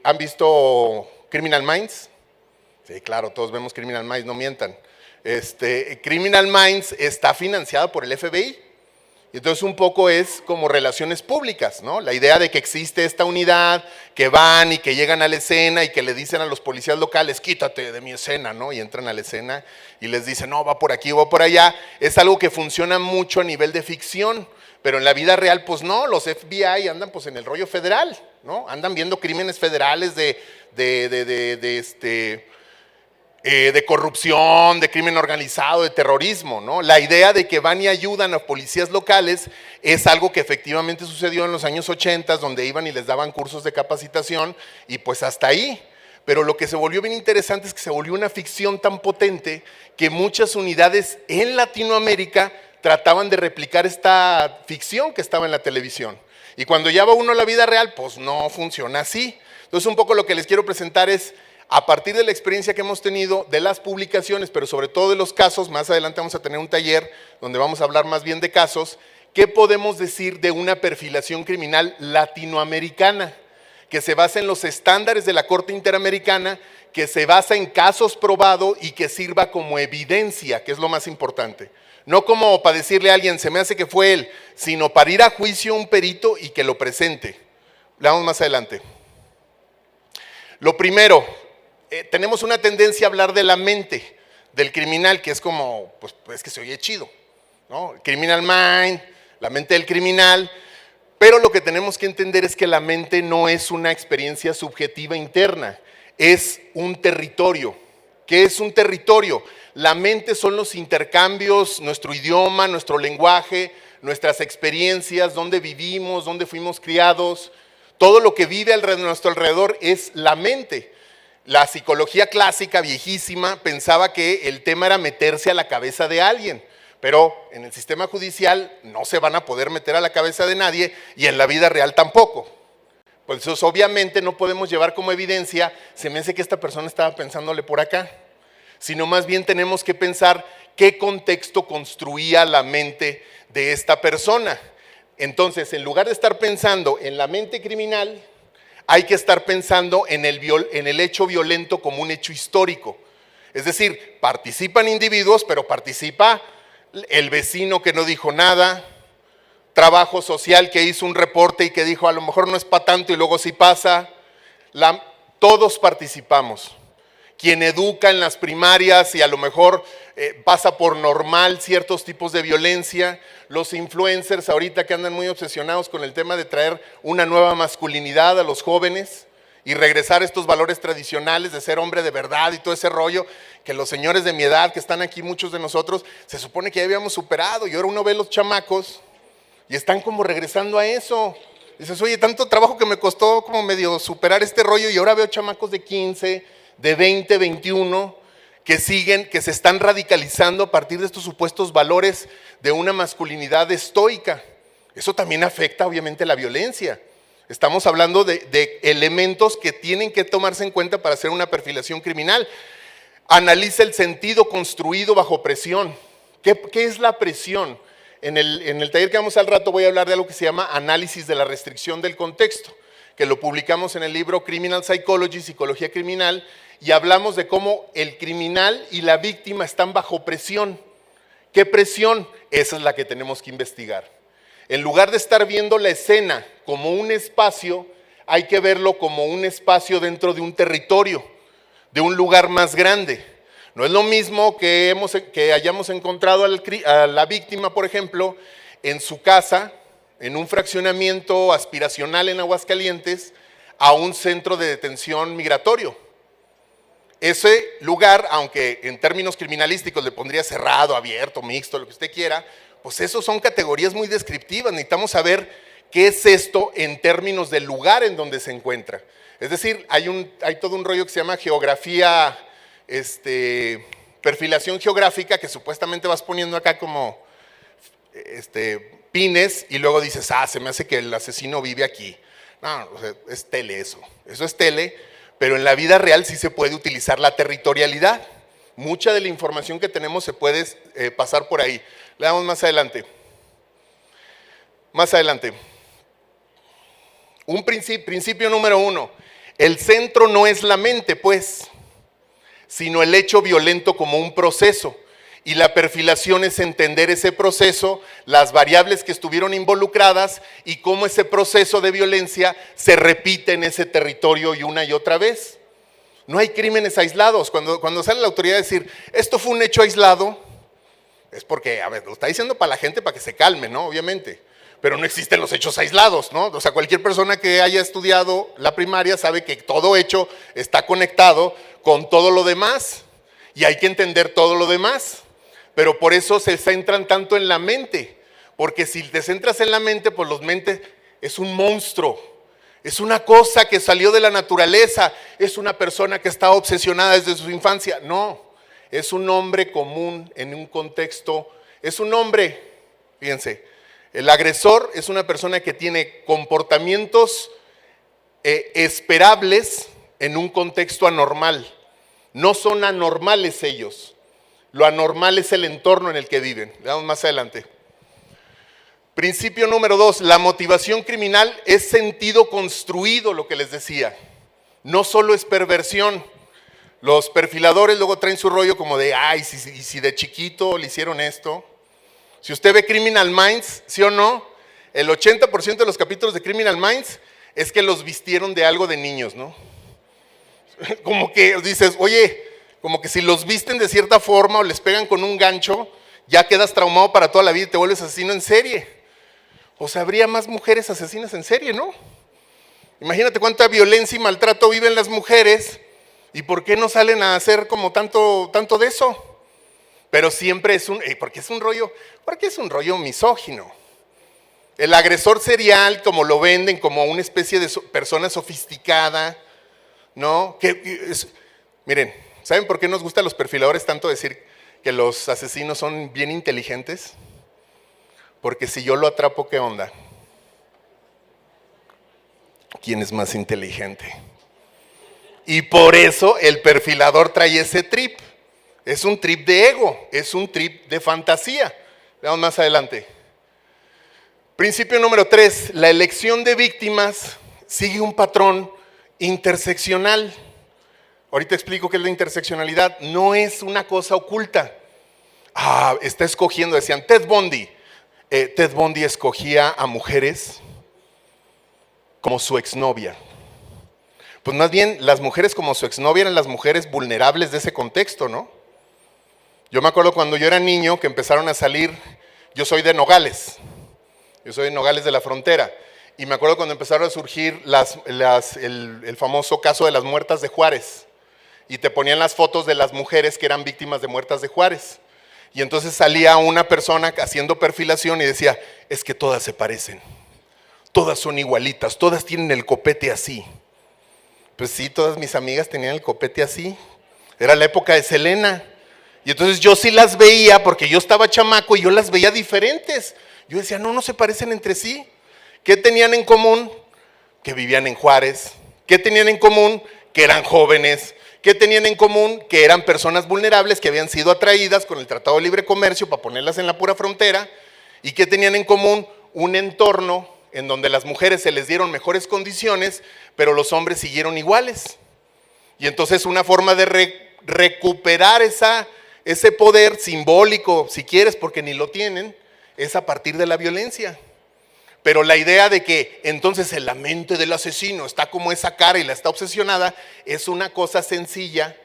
¿han visto Criminal Minds? Sí, claro, todos vemos Criminal Minds, no mientan. Criminal Minds está financiado por el FBI. Entonces un poco es como relaciones públicas, ¿no? La idea de que existe esta unidad, que van y que llegan a la escena y que le dicen a los policías locales, quítate de mi escena, ¿no? Y entran a la escena y les dicen, no, va por aquí, va por allá. Es algo que funciona mucho a nivel de ficción, pero en la vida real, pues no, los FBI andan pues en el rollo federal, ¿no? Andan viendo crímenes federales de corrupción, de crimen organizado, de terrorismo, ¿no? La idea de que van y ayudan a policías locales es algo que efectivamente sucedió en los años 80, donde iban y les daban cursos de capacitación y pues hasta ahí. Pero lo que se volvió bien interesante es que se volvió una ficción tan potente que muchas unidades en Latinoamérica trataban de replicar esta ficción que estaba en la televisión. Y cuando ya va uno a la vida real, pues no funciona así. Entonces un poco lo que les quiero presentar es, a partir de la experiencia que hemos tenido, de las publicaciones, pero sobre todo de los casos, más adelante vamos a tener un taller donde vamos a hablar más bien de casos, ¿qué podemos decir de una perfilación criminal latinoamericana? Que se basa en los estándares de la Corte Interamericana, que se basa en casos probados y que sirva como evidencia, que es lo más importante. No como para decirle a alguien, se me hace que fue él, sino para ir a juicio un perito y que lo presente. Leamos más adelante. Lo primero, tenemos una tendencia a hablar de la mente del criminal, que es como, pues es que se oye chido, ¿no? Criminal mind, la mente del criminal, pero lo que tenemos que entender es que la mente no es una experiencia subjetiva interna, es un territorio. ¿Qué es un territorio? La mente son los intercambios, nuestro idioma, nuestro lenguaje, nuestras experiencias, dónde vivimos, dónde fuimos criados. Todo lo que vive a nuestro alrededor es la mente. La psicología clásica, viejísima, pensaba que el tema era meterse a la cabeza de alguien, pero en el sistema judicial no se van a poder meter a la cabeza de nadie y en la vida real tampoco. Pues eso obviamente no podemos llevar como evidencia, se me hace que esta persona estaba pensándole por acá, sino más bien tenemos que pensar qué contexto construía la mente de esta persona. Entonces, en lugar de estar pensando en la mente criminal, hay que estar pensando en el hecho violento como un hecho histórico. Es decir, participan individuos, pero participa el vecino que no dijo nada, trabajo social que hizo un reporte y que dijo a lo mejor no es para tanto y luego sí pasa. Todos participamos. Quien educa en las primarias y a lo mejor pasa por normal ciertos tipos de violencia, los influencers ahorita que andan muy obsesionados con el tema de traer una nueva masculinidad a los jóvenes y regresar estos valores tradicionales de ser hombre de verdad y todo ese rollo que los señores de mi edad que están aquí, muchos de nosotros, se supone que ya habíamos superado y ahora uno ve los chamacos y están como regresando a eso. Dices, oye, tanto trabajo que me costó como medio superar este rollo y ahora veo chamacos de 15, de 20, 21, que siguen, que se están radicalizando a partir de estos supuestos valores de una masculinidad estoica. Eso también afecta obviamente la violencia. Estamos hablando de elementos que tienen que tomarse en cuenta para hacer una perfilación criminal. Analiza el sentido construido bajo presión. ¿Qué es la presión? En el taller que vamos al rato voy a hablar de algo que se llama análisis de la restricción del contexto, que lo publicamos en el libro Criminal Psychology, Psicología Criminal, y hablamos de cómo el criminal y la víctima están bajo presión. ¿Qué presión? Esa es la que tenemos que investigar. En lugar de estar viendo la escena como un espacio, hay que verlo como un espacio dentro de un territorio, de un lugar más grande. No es lo mismo que hayamos encontrado a la víctima, por ejemplo, en su casa, en un fraccionamiento aspiracional en Aguascalientes, a un centro de detención migratorio. Ese lugar, aunque en términos criminalísticos le pondría cerrado, abierto, mixto, lo que usted quiera, pues eso son categorías muy descriptivas. Necesitamos saber qué es esto en términos del lugar en donde se encuentra. Es decir, hay todo un rollo que se llama geografía, perfilación geográfica, que supuestamente vas poniendo acá como pines y luego dices, se me hace que el asesino vive aquí. No, o sea, es tele eso es tele, pero en la vida real sí se puede utilizar la territorialidad. Mucha de la información que tenemos se puede pasar por ahí. Le damos más adelante. Más adelante. Un principio número 1. El centro no es la mente, pues, sino el hecho violento como un proceso. Y la perfilación es entender ese proceso, las variables que estuvieron involucradas y cómo ese proceso de violencia se repite en ese territorio y una y otra vez. No hay crímenes aislados. Cuando sale la autoridad a decir, esto fue un hecho aislado, es porque, lo está diciendo para la gente para que se calme, ¿no? Obviamente. Pero no existen los hechos aislados, ¿no? O sea, cualquier persona que haya estudiado la primaria sabe que todo hecho está conectado con todo lo demás y hay que entender todo lo demás. Pero por eso se centran tanto en la mente, porque si te centras en la mente, pues los mentes es un monstruo, es una cosa que salió de la naturaleza, es una persona que está obsesionada desde su infancia. No, es un hombre común en un contexto, es un hombre, fíjense, el agresor es una persona que tiene comportamientos esperables en un contexto anormal. No son anormales ellos. Lo anormal es el entorno en el que viven. Le damos más adelante. Principio número 2, la motivación criminal es sentido construido, lo que les decía. No solo es perversión. Los perfiladores luego traen su rollo como de, si de chiquito le hicieron esto. Si usted ve Criminal Minds, ¿sí o no? El 80% de los capítulos de Criminal Minds es que los vistieron de algo de niños, ¿no? Como que dices, oye, como que si los visten de cierta forma o les pegan con un gancho, ya quedas traumado para toda la vida y te vuelves asesino en serie. O sea, habría más mujeres asesinas en serie, ¿no? Imagínate cuánta violencia y maltrato viven las mujeres y por qué no salen a hacer como tanto de eso. Pero siempre es porque es un rollo misógino. El agresor serial, como lo venden, como una especie de persona sofisticada, ¿no? Miren, ¿saben por qué nos gusta a los perfiladores tanto decir que los asesinos son bien inteligentes? Porque si yo lo atrapo, ¿qué onda? ¿Quién es más inteligente? Y por eso el perfilador trae ese trip. Es un trip de ego, es un trip de fantasía. Veamos más adelante. Principio número 3, la elección de víctimas sigue un patrón interseccional. Ahorita explico qué es la interseccionalidad. No es una cosa oculta. Está escogiendo, decían Ted Bundy. Ted Bundy escogía a mujeres como su exnovia. Pues más bien las mujeres como su exnovia eran las mujeres vulnerables de ese contexto, ¿no? Yo me acuerdo cuando yo era niño que empezaron a salir, yo soy de Nogales de la Frontera, y me acuerdo cuando empezaron a surgir el famoso caso de las muertas de Juárez, y te ponían las fotos de las mujeres que eran víctimas de muertas de Juárez, y entonces salía una persona haciendo perfilación y decía, es que todas se parecen, todas son igualitas, todas tienen el copete así. Pues sí, todas mis amigas tenían el copete así. Era la época de Selena. Y entonces yo sí las veía porque yo estaba chamaco y yo las veía diferentes. Yo decía, no se parecen entre sí. ¿Qué tenían en común? Que vivían en Juárez. ¿Qué tenían en común? Que eran jóvenes. ¿Qué tenían en común? Que eran personas vulnerables que habían sido atraídas con el Tratado de Libre Comercio para ponerlas en la pura frontera. ¿Y qué tenían en común? Un entorno en donde las mujeres se les dieron mejores condiciones, pero los hombres siguieron iguales. Y entonces una forma de recuperar ese poder simbólico, si quieres, porque ni lo tienen, es a partir de la violencia. Pero la idea de que entonces la mente del asesino está como esa cara y la está obsesionada, es una cosa sencilla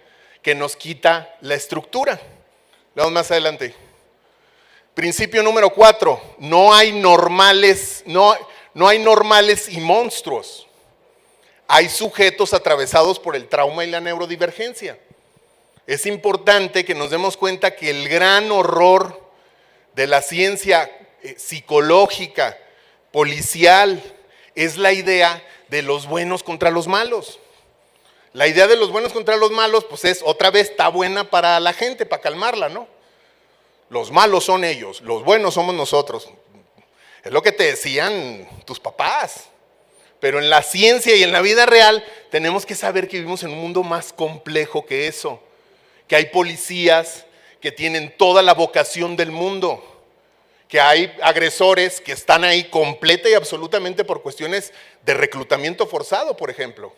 que nos quita la estructura. Vamos más adelante. Principio número 4, no hay normales y monstruos. Hay sujetos atravesados por el trauma y la neurodivergencia. Es importante que nos demos cuenta que el gran horror de la ciencia psicológica, policial, es la idea de los buenos contra los malos. La idea de los buenos contra los malos, pues es otra vez, está buena para la gente, para calmarla, ¿no? Los malos son ellos, los buenos somos nosotros. Es lo que te decían tus papás. Pero en la ciencia y en la vida real tenemos que saber que vivimos en un mundo más complejo que eso. Que hay policías que tienen toda la vocación del mundo. Que hay agresores que están ahí completa y absolutamente por cuestiones de reclutamiento forzado, por ejemplo.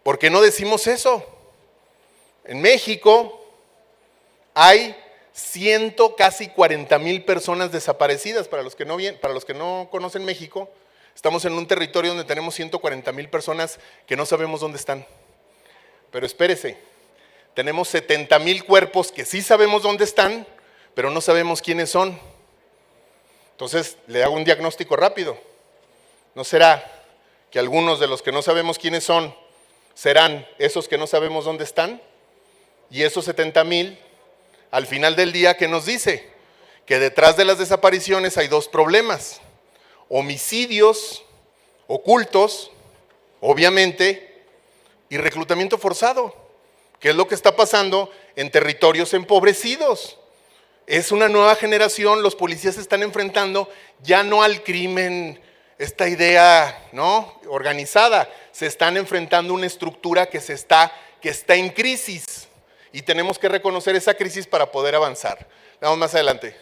¿Por qué no decimos eso? En México hay casi 40,000 personas desaparecidas. Para los que no conocen México, estamos en un territorio donde tenemos 140,000 personas que no sabemos dónde están. Pero espérese, tenemos 70,000 cuerpos que sí sabemos dónde están, pero no sabemos quiénes son. Entonces, le hago un diagnóstico rápido. ¿No será que algunos de los que no sabemos quiénes son serán esos que no sabemos dónde están? Y esos 70,000, al final del día, ¿qué nos dice? Que detrás de las desapariciones hay dos problemas. Homicidios ocultos, obviamente, y reclutamiento forzado, que es lo que está pasando en territorios empobrecidos. Es una nueva generación, los policías se están enfrentando ya no al crimen, esta idea, ¿no?, organizada, se están enfrentando a una estructura que está en crisis y tenemos que reconocer esa crisis para poder avanzar. Vamos más adelante.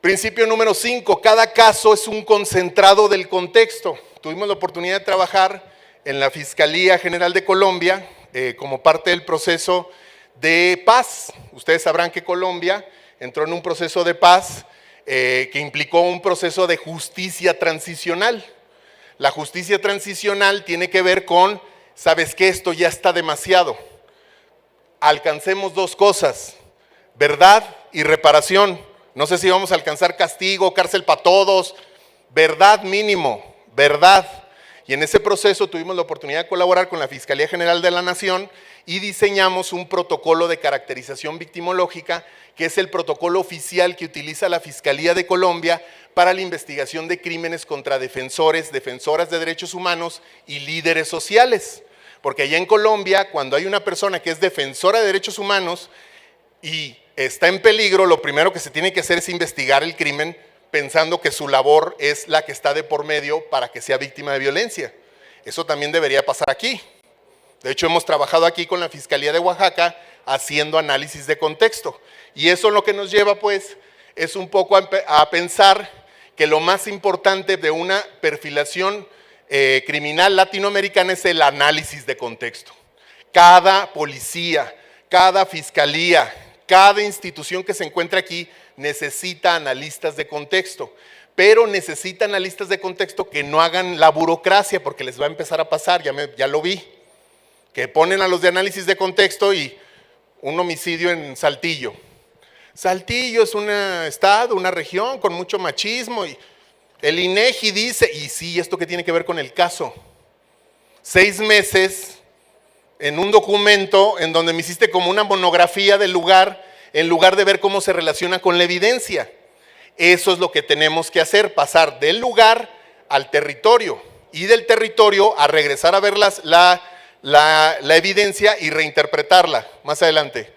Principio número 5, cada caso es un concentrado del contexto. Tuvimos la oportunidad de trabajar en la Fiscalía General de Colombia como parte del proceso de paz. Ustedes sabrán que Colombia entró en un proceso de paz que implicó un proceso de justicia transicional. La justicia transicional tiene que ver con, ¿sabes qué? Esto ya está demasiado. Alcancemos dos cosas, verdad y reparación. No sé si vamos a alcanzar castigo, cárcel para todos, verdad mínimo, verdad. Y en ese proceso tuvimos la oportunidad de colaborar con la Fiscalía General de la Nación y diseñamos un protocolo de caracterización victimológica, que es el protocolo oficial que utiliza la Fiscalía de Colombia para la investigación de crímenes contra defensores, defensoras de derechos humanos y líderes sociales. Porque allá en Colombia, cuando hay una persona que es defensora de derechos humanos y está en peligro, lo primero que se tiene que hacer es investigar el crimen pensando que su labor es la que está de por medio para que sea víctima de violencia. Eso también debería pasar aquí. De hecho, hemos trabajado aquí con la Fiscalía de Oaxaca haciendo análisis de contexto. Y eso lo que nos lleva, pues, es un poco a pensar que lo más importante de una perfilación criminal latinoamericana es el análisis de contexto. Cada policía, cada fiscalía, cada institución que se encuentra aquí necesita analistas de contexto, pero necesita analistas de contexto que no hagan la burocracia, porque les va a empezar a pasar, ya lo vi, que ponen a los de análisis de contexto y un homicidio en Saltillo. Saltillo es un estado, una región con mucho machismo y el INEGI dice, y sí, ¿esto qué tiene que ver con el caso? 6 meses en un documento en donde me hiciste como una monografía del lugar, en lugar de ver cómo se relaciona con la evidencia. Eso es lo que tenemos que hacer, pasar del lugar al territorio y del territorio a regresar a ver la evidencia y reinterpretarla. Más adelante.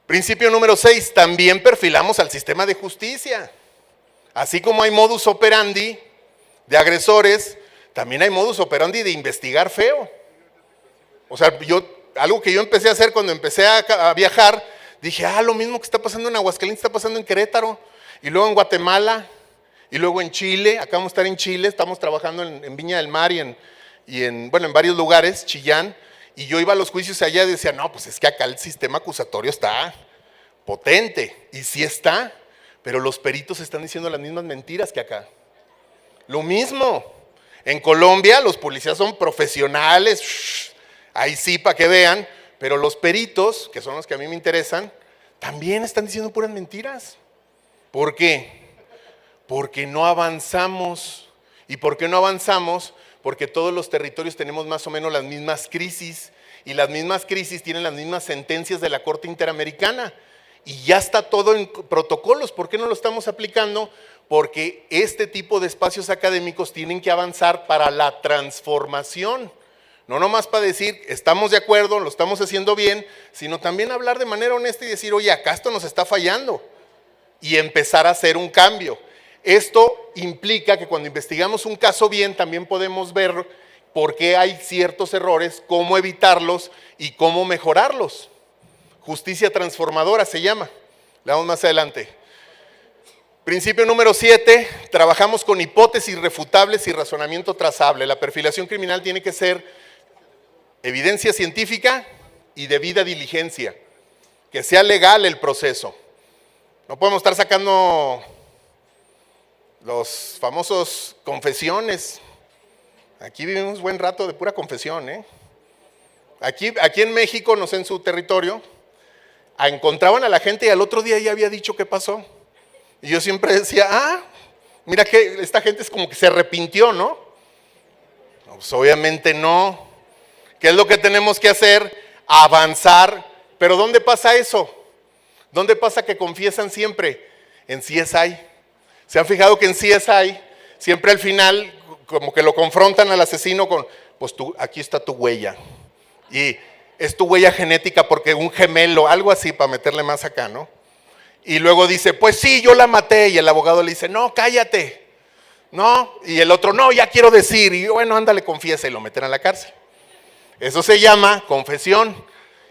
Principio número 6, también perfilamos al sistema de justicia. Así como hay modus operandi de agresores, también hay modus operandi de investigar feo. O sea, algo que yo empecé a hacer cuando empecé a viajar, dije, lo mismo que está pasando en Aguascalientes está pasando en Querétaro, y luego en Guatemala, y luego en Chile. Acá vamos a estar en Chile, estamos trabajando en Viña del Mar y en varios lugares, Chillán. Y yo iba a los juicios allá y decía, no, pues es que acá el sistema acusatorio está potente. Y sí está, pero los peritos están diciendo las mismas mentiras que acá. Lo mismo. En Colombia los policías son profesionales, ahí sí para que vean, pero los peritos, que son los que a mí me interesan, también están diciendo puras mentiras. ¿Por qué? Porque no avanzamos. ¿Y por qué no avanzamos? Porque todos los territorios tenemos más o menos las mismas crisis, y las mismas crisis tienen las mismas sentencias de la Corte Interamericana, y ya está todo en protocolos. ¿Por qué no lo estamos aplicando? Porque este tipo de espacios académicos tienen que avanzar para la transformación, no nomás para decir, estamos de acuerdo, lo estamos haciendo bien, sino también hablar de manera honesta y decir, oye, acá esto nos está fallando, y empezar a hacer un cambio. Esto implica que cuando investigamos un caso bien, también podemos ver por qué hay ciertos errores, cómo evitarlos y cómo mejorarlos. Justicia transformadora se llama. Le damos más adelante. Principio número 7, trabajamos con hipótesis refutables y razonamiento trazable. La perfilación criminal tiene que ser evidencia científica y debida diligencia, que sea legal el proceso. No podemos estar sacando los famosos confesiones. Aquí vivimos buen rato de pura confesión, ¿eh? Aquí en México, no sé, en su territorio, encontraban a la gente y al otro día ya había dicho qué pasó. Y yo siempre decía, mira que esta gente es como que se arrepintió, ¿no? Pues obviamente no. ¿Qué es lo que tenemos que hacer? Avanzar. ¿Pero dónde pasa eso? ¿Dónde pasa que confiesan siempre? En CSI. ¿Se han fijado que en CSI siempre al final como que lo confrontan al asesino con, pues aquí está tu huella? Y es tu huella genética porque un gemelo, algo así para meterle más acá, ¿no? Y luego dice, pues sí, yo la maté. Y el abogado le dice, no, cállate. No, y el otro, no, ya quiero decir. Y bueno, ándale, confiesa, y lo meten a la cárcel. Eso se llama confesión.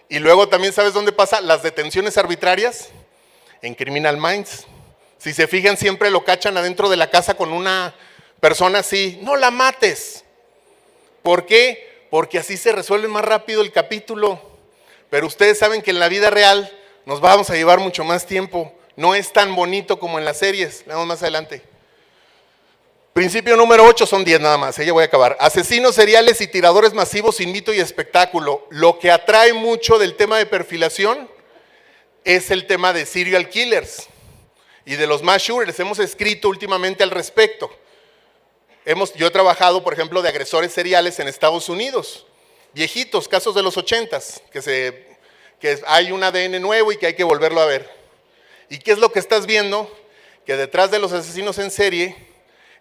Y luego también, ¿sabes dónde pasa? Las detenciones arbitrarias en Criminal Minds. Si se fijan, siempre lo cachan adentro de la casa con una persona así. No la mates. ¿Por qué? Porque así se resuelve más rápido el capítulo. Pero ustedes saben que en la vida real nos vamos a llevar mucho más tiempo. No es tan bonito como en las series. Vamos más adelante. Principio número 8, son 10 nada más, ya voy a acabar. Asesinos seriales y tiradores masivos sin mito y espectáculo. Lo que atrae mucho del tema de perfilación es el tema de serial killers y de los mass shooters. Hemos escrito últimamente al respecto. Yo he trabajado, por ejemplo, de agresores seriales en Estados Unidos. Viejitos, casos de los 80s, que hay un ADN nuevo y que hay que volverlo a ver. ¿Y qué es lo que estás viendo? Que detrás de los asesinos en serie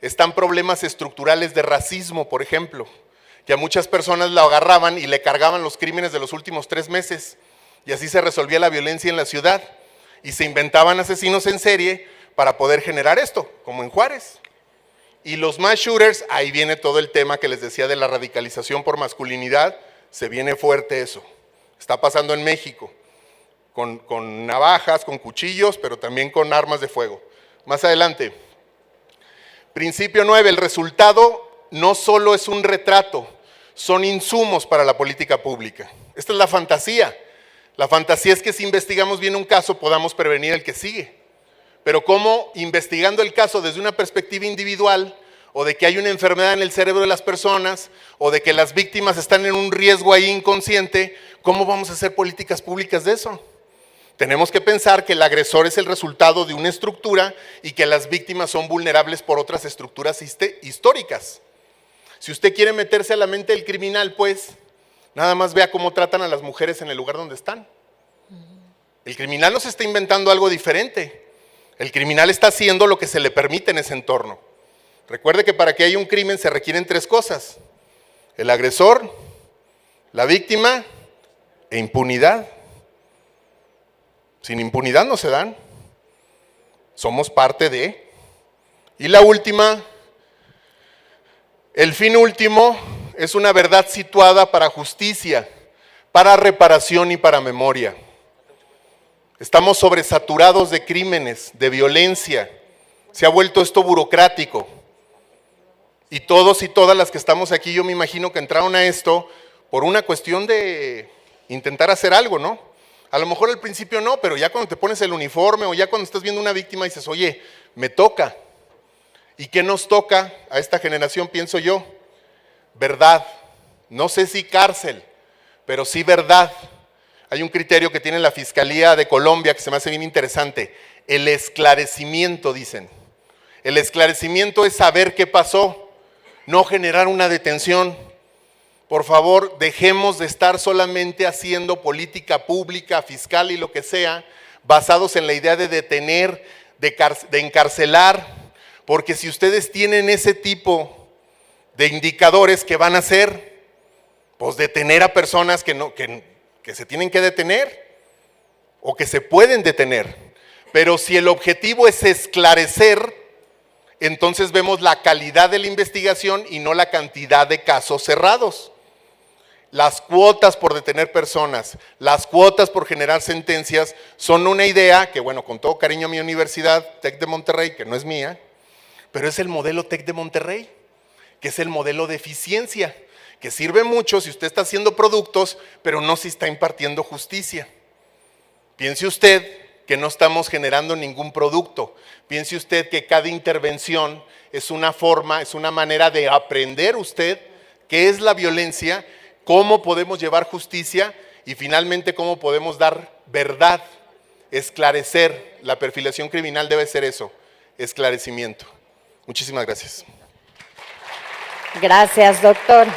están problemas estructurales de racismo, por ejemplo, que a muchas personas lo agarraban y le cargaban los crímenes de los últimos 3 meses, y así se resolvía la violencia en la ciudad, y se inventaban asesinos en serie para poder generar esto, como en Juárez. Y los mass shooters, ahí viene todo el tema que les decía de la radicalización por masculinidad, se viene fuerte eso. Está pasando en México, con navajas, con cuchillos, pero también con armas de fuego. Más adelante. Principio 9, el resultado no solo es un retrato, son insumos para la política pública. Esta es la fantasía. La fantasía es que si investigamos bien un caso podamos prevenir el que sigue. Pero ¿cómo investigando el caso desde una perspectiva individual, o de que hay una enfermedad en el cerebro de las personas, o de que las víctimas están en un riesgo ahí inconsciente, cómo vamos a hacer políticas públicas de eso? Tenemos que pensar que el agresor es el resultado de una estructura y que las víctimas son vulnerables por otras estructuras históricas. Si usted quiere meterse a la mente del criminal, pues, nada más vea cómo tratan a las mujeres en el lugar donde están. El criminal no se está inventando algo diferente. El criminal está haciendo lo que se le permite en ese entorno. Recuerde que para que haya un crimen se requieren 3 cosas. El agresor, La víctima e impunidad. Sin impunidad no se dan. Somos parte de. Y la última, el fin último es una verdad situada para justicia, para reparación y para memoria. Estamos sobresaturados de crímenes, de violencia. Se ha vuelto esto burocrático. Y todos y todas las que estamos aquí, yo me imagino que entraron a esto por una cuestión de intentar hacer algo, ¿no? A lo mejor al principio no, pero ya cuando te pones el uniforme o ya cuando estás viendo una víctima dices, oye, me toca. ¿Y qué nos toca a esta generación, pienso yo? Verdad. No sé si cárcel, pero sí verdad. Hay un criterio que tiene la Fiscalía de Colombia que se me hace bien interesante. El esclarecimiento, dicen. El esclarecimiento es saber qué pasó, no generar una detención. Por favor, dejemos de estar solamente haciendo política pública, fiscal y lo que sea, basados en la idea de detener, de encarcelar, porque si ustedes tienen ese tipo de indicadores, ¿qué van a hacer? Pues detener a personas que se tienen que detener o que se pueden detener. Pero si el objetivo es esclarecer, entonces vemos la calidad de la investigación y no la cantidad de casos cerrados. Las cuotas por detener personas, las cuotas por generar sentencias son una idea que, bueno, con todo cariño a mi universidad, TEC de Monterrey, que no es mía, pero es el modelo TEC de Monterrey, que es el modelo de eficiencia, que sirve mucho si usted está haciendo productos, pero no si está impartiendo justicia. Piense usted que no estamos generando ningún producto. Piense usted que cada intervención es una forma, es una manera de aprender usted qué es la violencia, cómo podemos llevar justicia y finalmente cómo podemos dar verdad, esclarecer. La perfilación criminal debe ser eso, esclarecimiento. Muchísimas gracias. Gracias, doctor.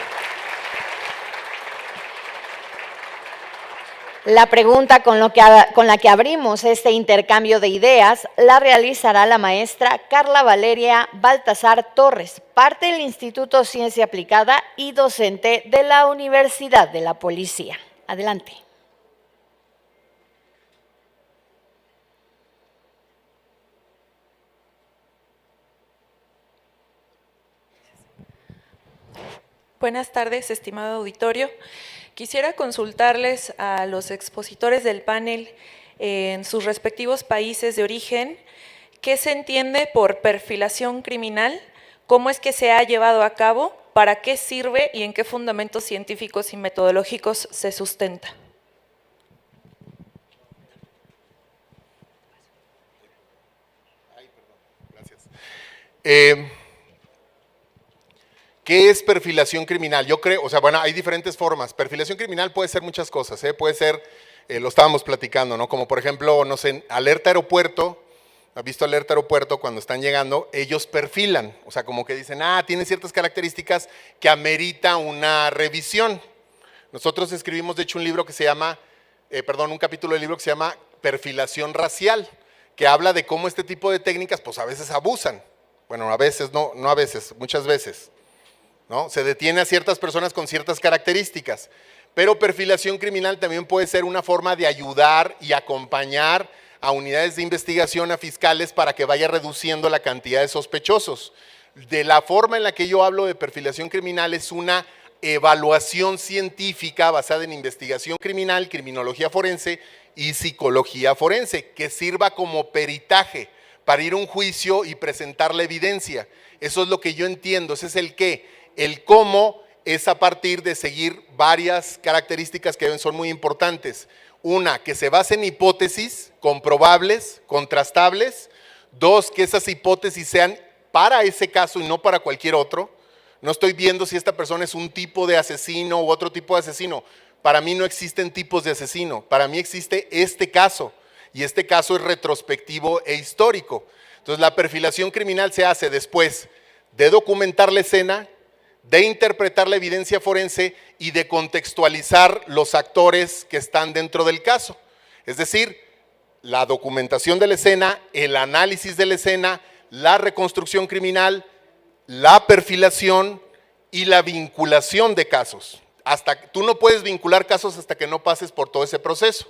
La pregunta con la que abrimos este intercambio de ideas la realizará la maestra Carla Valeria Baltasar Torres, parte del Instituto Ciencia Aplicada y docente de la Universidad de la Policía. Adelante. Buenas tardes, estimado auditorio. Quisiera consultarles a los expositores del panel en sus respectivos países de origen, ¿qué se entiende por perfilación criminal? ¿Cómo es que se ha llevado a cabo? ¿Para qué sirve y en qué fundamentos científicos y metodológicos se sustenta? Gracias. ¿Qué es perfilación criminal? Yo creo, bueno, hay diferentes formas. Perfilación criminal puede ser muchas cosas, puede ser, lo estábamos platicando, ¿no? Como por ejemplo, no sé, alerta aeropuerto, ¿has visto alerta aeropuerto cuando están llegando? Ellos perfilan, o sea, como que dicen, tiene ciertas características que amerita una revisión. Nosotros escribimos, de hecho, un libro que se llama, un capítulo del libro que se llama Perfilación Racial, que habla de cómo este tipo de técnicas, pues a veces abusan. Bueno, a veces, no a veces, muchas veces. ¿No? Se detiene a ciertas personas con ciertas características, pero perfilación criminal también puede ser una forma de ayudar y acompañar a unidades de investigación, a fiscales, para que vaya reduciendo la cantidad de sospechosos. De la forma en la que yo hablo de perfilación criminal es una evaluación científica basada en investigación criminal, criminología forense y psicología forense, que sirva como peritaje para ir a un juicio y presentar la evidencia. Eso es lo que yo entiendo, ese es el qué. El cómo es a partir de seguir varias características que son muy importantes. Una, que se base en hipótesis comprobables, contrastables. Dos, que esas hipótesis sean para ese caso y no para cualquier otro. No estoy viendo si esta persona es un tipo de asesino u otro tipo de asesino. Para mí no existen tipos de asesino. Para mí existe este caso. Y este caso es retrospectivo e histórico. Entonces la perfilación criminal se hace después de documentar la escena, de interpretar la evidencia forense y de contextualizar los actores que están dentro del caso. Es decir, la documentación de la escena, el análisis de la escena, la reconstrucción criminal, la perfilación y la vinculación de casos. Tú no puedes vincular casos hasta que no pases por todo ese proceso.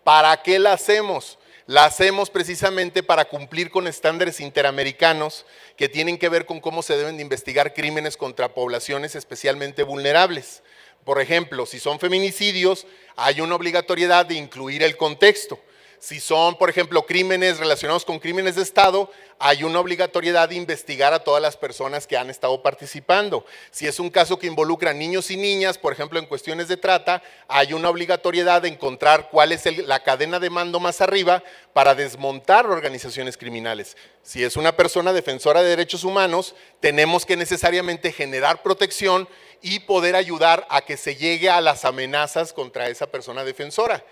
¿Para qué la hacemos? La hacemos precisamente para cumplir con estándares interamericanos que tienen que ver con cómo se deben de investigar crímenes contra poblaciones especialmente vulnerables. Por ejemplo, si son feminicidios, hay una obligatoriedad de incluir el contexto. Si son, por ejemplo, crímenes relacionados con crímenes de Estado, hay una obligatoriedad de investigar a todas las personas que han estado participando. Si es un caso que involucra niños y niñas, por ejemplo, en cuestiones de trata, hay una obligatoriedad de encontrar cuál es la cadena de mando más arriba para desmontar organizaciones criminales. Si es una persona defensora de derechos humanos, tenemos que necesariamente generar protección y poder ayudar a que se llegue a las amenazas contra esa persona defensora.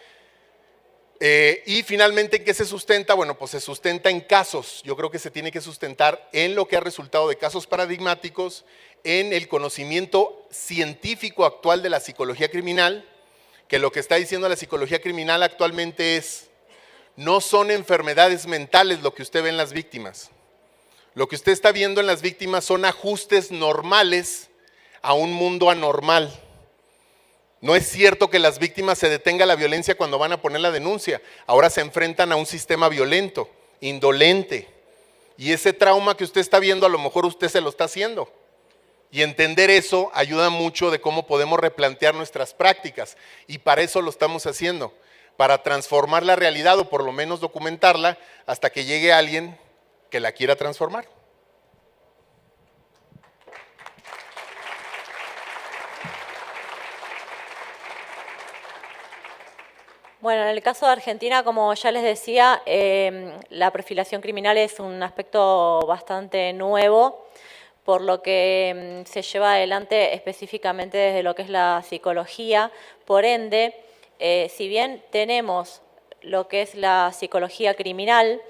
Y finalmente, ¿en qué se sustenta? Bueno, pues se sustenta en casos. Yo creo que se tiene que sustentar en lo que ha resultado de casos paradigmáticos, en el conocimiento científico actual de la psicología criminal, que lo que está diciendo la psicología criminal actualmente es, no son enfermedades mentales lo que usted ve en las víctimas. Lo que usted está viendo en las víctimas son ajustes normales a un mundo anormal. No es cierto que las víctimas se detenga la violencia cuando van a poner la denuncia. Ahora se enfrentan a un sistema violento, indolente. Y ese trauma que usted está viendo, a lo mejor usted se lo está haciendo. Y entender eso ayuda mucho de cómo podemos replantear nuestras prácticas. Y para eso lo estamos haciendo. Para transformar la realidad o por lo menos documentarla hasta que llegue alguien que la quiera transformar. Bueno, en el caso de Argentina, como ya les decía, la perfilación criminal es un aspecto bastante nuevo, por lo que se lleva adelante específicamente desde lo que es la psicología. Por ende, si bien tenemos lo que es la psicología criminal,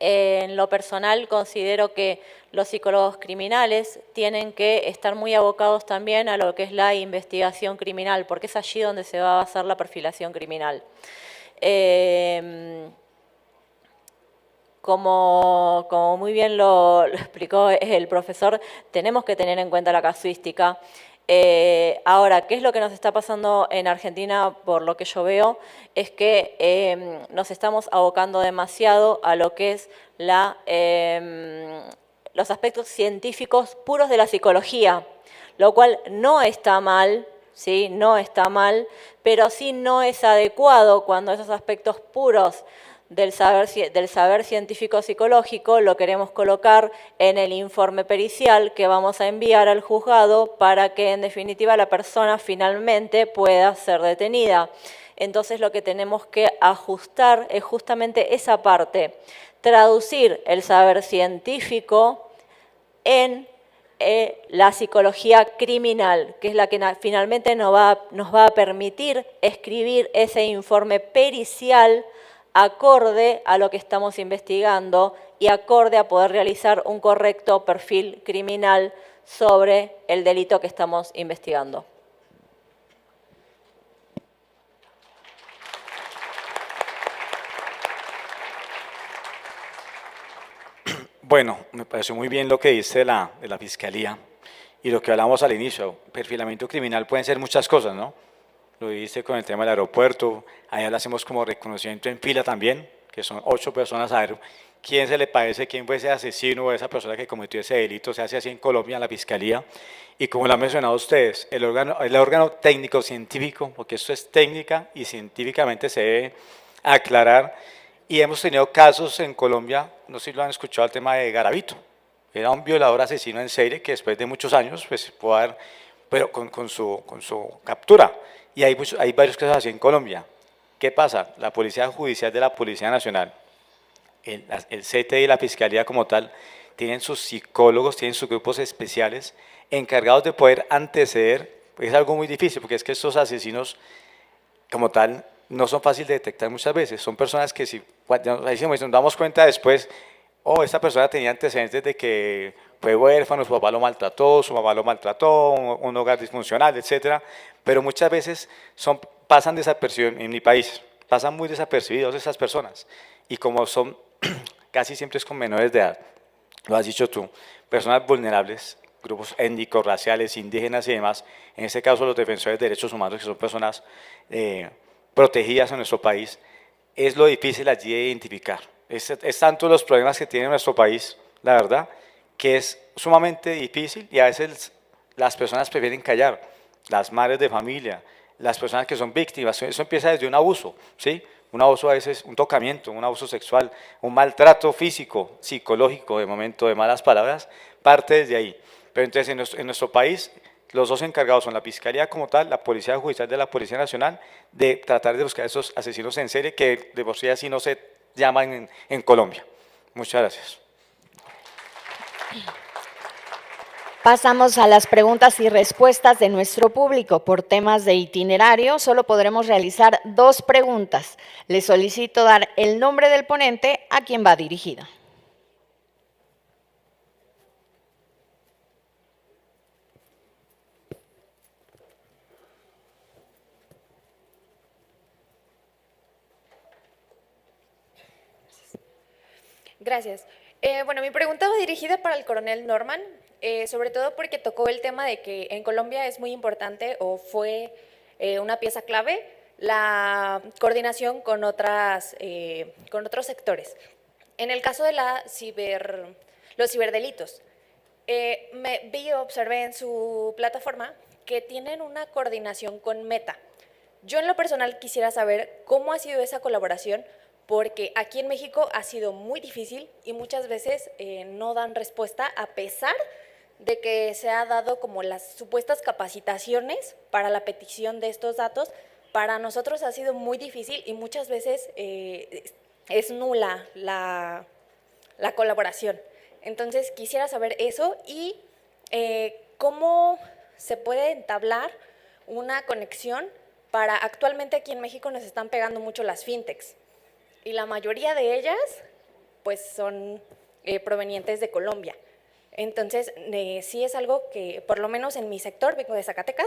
en lo personal considero que los psicólogos criminales tienen que estar muy abocados también a lo que es la investigación criminal, porque es allí donde se va a basar la perfilación criminal. Como muy bien lo explicó el profesor, tenemos que tener en cuenta la casuística. Ahora, ¿qué es lo que nos está pasando en Argentina? Por lo que yo veo, es que nos estamos abocando demasiado a lo que es los aspectos científicos puros de la psicología, lo cual no está mal, ¿sí? No está mal, pero sí no es adecuado cuando esos aspectos puros del saber científico psicológico lo queremos colocar en el informe pericial que vamos a enviar al juzgado para que en definitiva la persona finalmente pueda ser detenida. Entonces lo que tenemos que ajustar es justamente esa parte, traducir el saber científico en la psicología criminal, que es la que finalmente nos va a permitir escribir ese informe pericial acorde a lo que estamos investigando y acorde a poder realizar un correcto perfil criminal sobre el delito que estamos investigando. Bueno, me pareció muy bien lo que dice de la Fiscalía y lo que hablamos al inicio. Perfilamiento criminal pueden ser muchas cosas, ¿no? Lo dice con el tema del aeropuerto, allá lo hacemos como reconocimiento en fila también, que son 8 personas a ver quién se le parece, quién fue ese asesino o esa persona que cometió ese delito, se hace así en Colombia, en la Fiscalía. Y como lo han mencionado ustedes, el órgano técnico científico, porque esto es técnica y científicamente se debe aclarar. Y hemos tenido casos en Colombia, no sé si lo han escuchado, el tema de Garavito. Era un violador asesino en serie que después de muchos años pues, pudo haber, pero con su captura. Y hay varios casos así en Colombia. ¿Qué pasa? La Policía Judicial de la Policía Nacional, el CTI y la Fiscalía como tal, tienen sus psicólogos, tienen sus grupos especiales encargados de poder anteceder. Pues es algo muy difícil porque es que estos asesinos como tal no son fáciles de detectar muchas veces. Son personas que si nos damos cuenta después, oh, esta persona tenía antecedentes de que fue huérfano, su papá lo maltrató, su mamá lo maltrató, un hogar disfuncional, etcétera. Pero muchas veces pasan desapercibidos en mi país, pasan muy desapercibidos esas personas. Y como son, casi siempre es con menores de edad, lo has dicho tú, personas vulnerables, grupos étnicos, raciales, indígenas y demás, en este caso los defensores de derechos humanos, que son personas protegidas en nuestro país, es lo difícil allí de identificar. Es tanto los problemas que tiene nuestro país, la verdad, que es sumamente difícil y a veces las personas prefieren callar, las madres de familia, las personas que son víctimas. Eso empieza desde un abuso, ¿sí? Un abuso a veces, un tocamiento, un abuso sexual, un maltrato físico, psicológico, de momento de malas palabras, parte desde ahí. Pero entonces en nuestro país los dos encargados son la Fiscalía como tal, la Policía Judicial de la Policía Nacional, de tratar de buscar a esos asesinos en serie que de por sí así no se llaman en Colombia. Muchas gracias. Pasamos a las preguntas y respuestas de nuestro público. Por temas de itinerario, solo podremos realizar 2 preguntas. Les solicito dar el nombre del ponente a quien va dirigida. Gracias. Bueno, mi pregunta va dirigida para el coronel Norman, sobre todo porque tocó el tema de que en Colombia es muy importante o fue una pieza clave la coordinación con otros sectores. En el caso de los ciberdelitos, observé en su plataforma que tienen una coordinación con Meta. Yo en lo personal quisiera saber cómo ha sido esa colaboración, porque aquí en México ha sido muy difícil y muchas veces no dan respuesta a pesar de que se ha dado como las supuestas capacitaciones para la petición de estos datos. Para nosotros ha sido muy difícil y muchas veces es nula la colaboración. Entonces quisiera saber eso y cómo se puede entablar una conexión para actualmente aquí en México nos están pegando mucho las fintechs. Y la mayoría de ellas pues son provenientes de Colombia. Entonces, sí es algo que, por lo menos en mi sector, vengo de Zacatecas,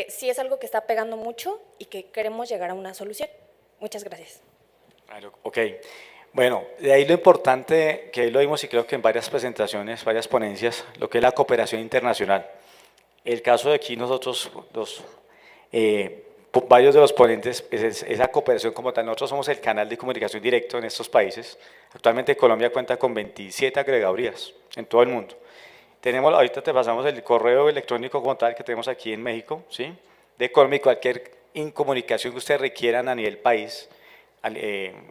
sí es algo que está pegando mucho y que queremos llegar a una solución. Muchas gracias. Ok, bueno, de ahí lo importante, que ahí lo vimos y creo que en varias presentaciones, varias ponencias, lo que es la cooperación internacional. El caso de aquí nosotros, varios de los ponentes, esa cooperación como tal, nosotros somos el canal de comunicación directo en estos países. Actualmente Colombia cuenta con 27 agregadurías en todo el mundo. Tenemos, ahorita te pasamos el correo electrónico como tal que tenemos aquí en México, ¿sí? De Colombia y cualquier comunicación que ustedes requieran a nivel país,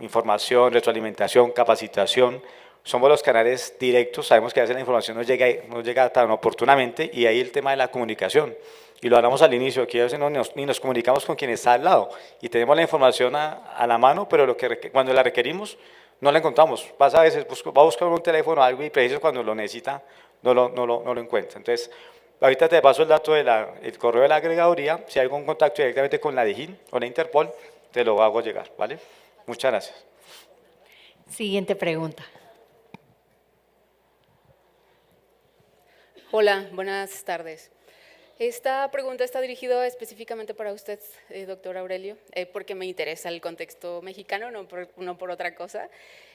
información, retroalimentación, capacitación, somos los canales directos, sabemos que a veces la información no llega tan oportunamente y ahí el tema de la comunicación. Y lo hablamos al inicio, aquí a veces ni nos comunicamos con quien está al lado y tenemos la información a la mano, pero cuando la requerimos no la encontramos. Pasa a veces, va a buscar un teléfono o algo y preciso cuando lo necesita no lo encuentra. Entonces, ahorita te paso el dato del correo de la agregaduría, si hay algún contacto directamente con la DIJÍN o la Interpol, te lo hago llegar, ¿vale? Muchas gracias. Siguiente pregunta. Hola, buenas tardes. Esta pregunta está dirigida específicamente para usted, doctor Aurelio, porque me interesa el contexto mexicano, no por otra cosa.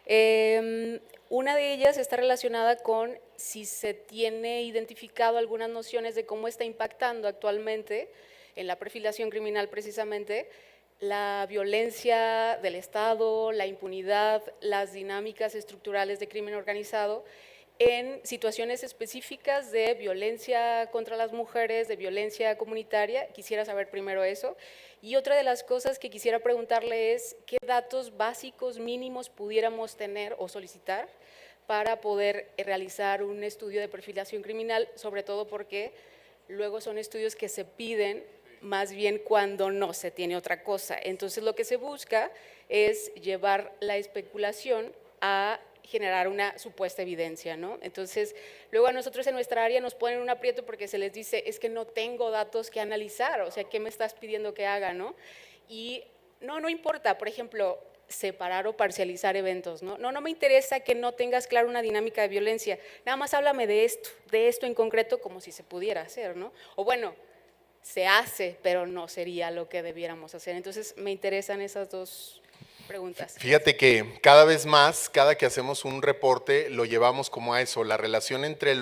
Una de ellas está relacionada con si se tiene identificado algunas nociones de cómo está impactando actualmente en la perfilación criminal precisamente la violencia del Estado, la impunidad, las dinámicas estructurales de crimen organizado en situaciones específicas de violencia contra las mujeres, de violencia comunitaria. Quisiera saber primero eso. Y otra de las cosas que quisiera preguntarle es qué datos básicos mínimos pudiéramos tener o solicitar para poder realizar un estudio de perfilación criminal, sobre todo porque luego son estudios que se piden más bien cuando no se tiene otra cosa. Entonces lo que se busca es llevar la especulación a generar una supuesta evidencia, ¿no? Entonces, luego a nosotros en nuestra área nos ponen un aprieto porque se les dice, es que no tengo datos que analizar, o sea, ¿qué me estás pidiendo que haga, no? Y no importa, por ejemplo, separar o parcializar eventos, ¿no? No me interesa que no tengas claro una dinámica de violencia, nada más háblame de esto en concreto como si se pudiera hacer, ¿no? O bueno, se hace, pero no sería lo que debiéramos hacer. Entonces, me interesan esas dos preguntas. Fíjate que cada vez más, cada que hacemos un reporte, lo llevamos como a eso, la relación entre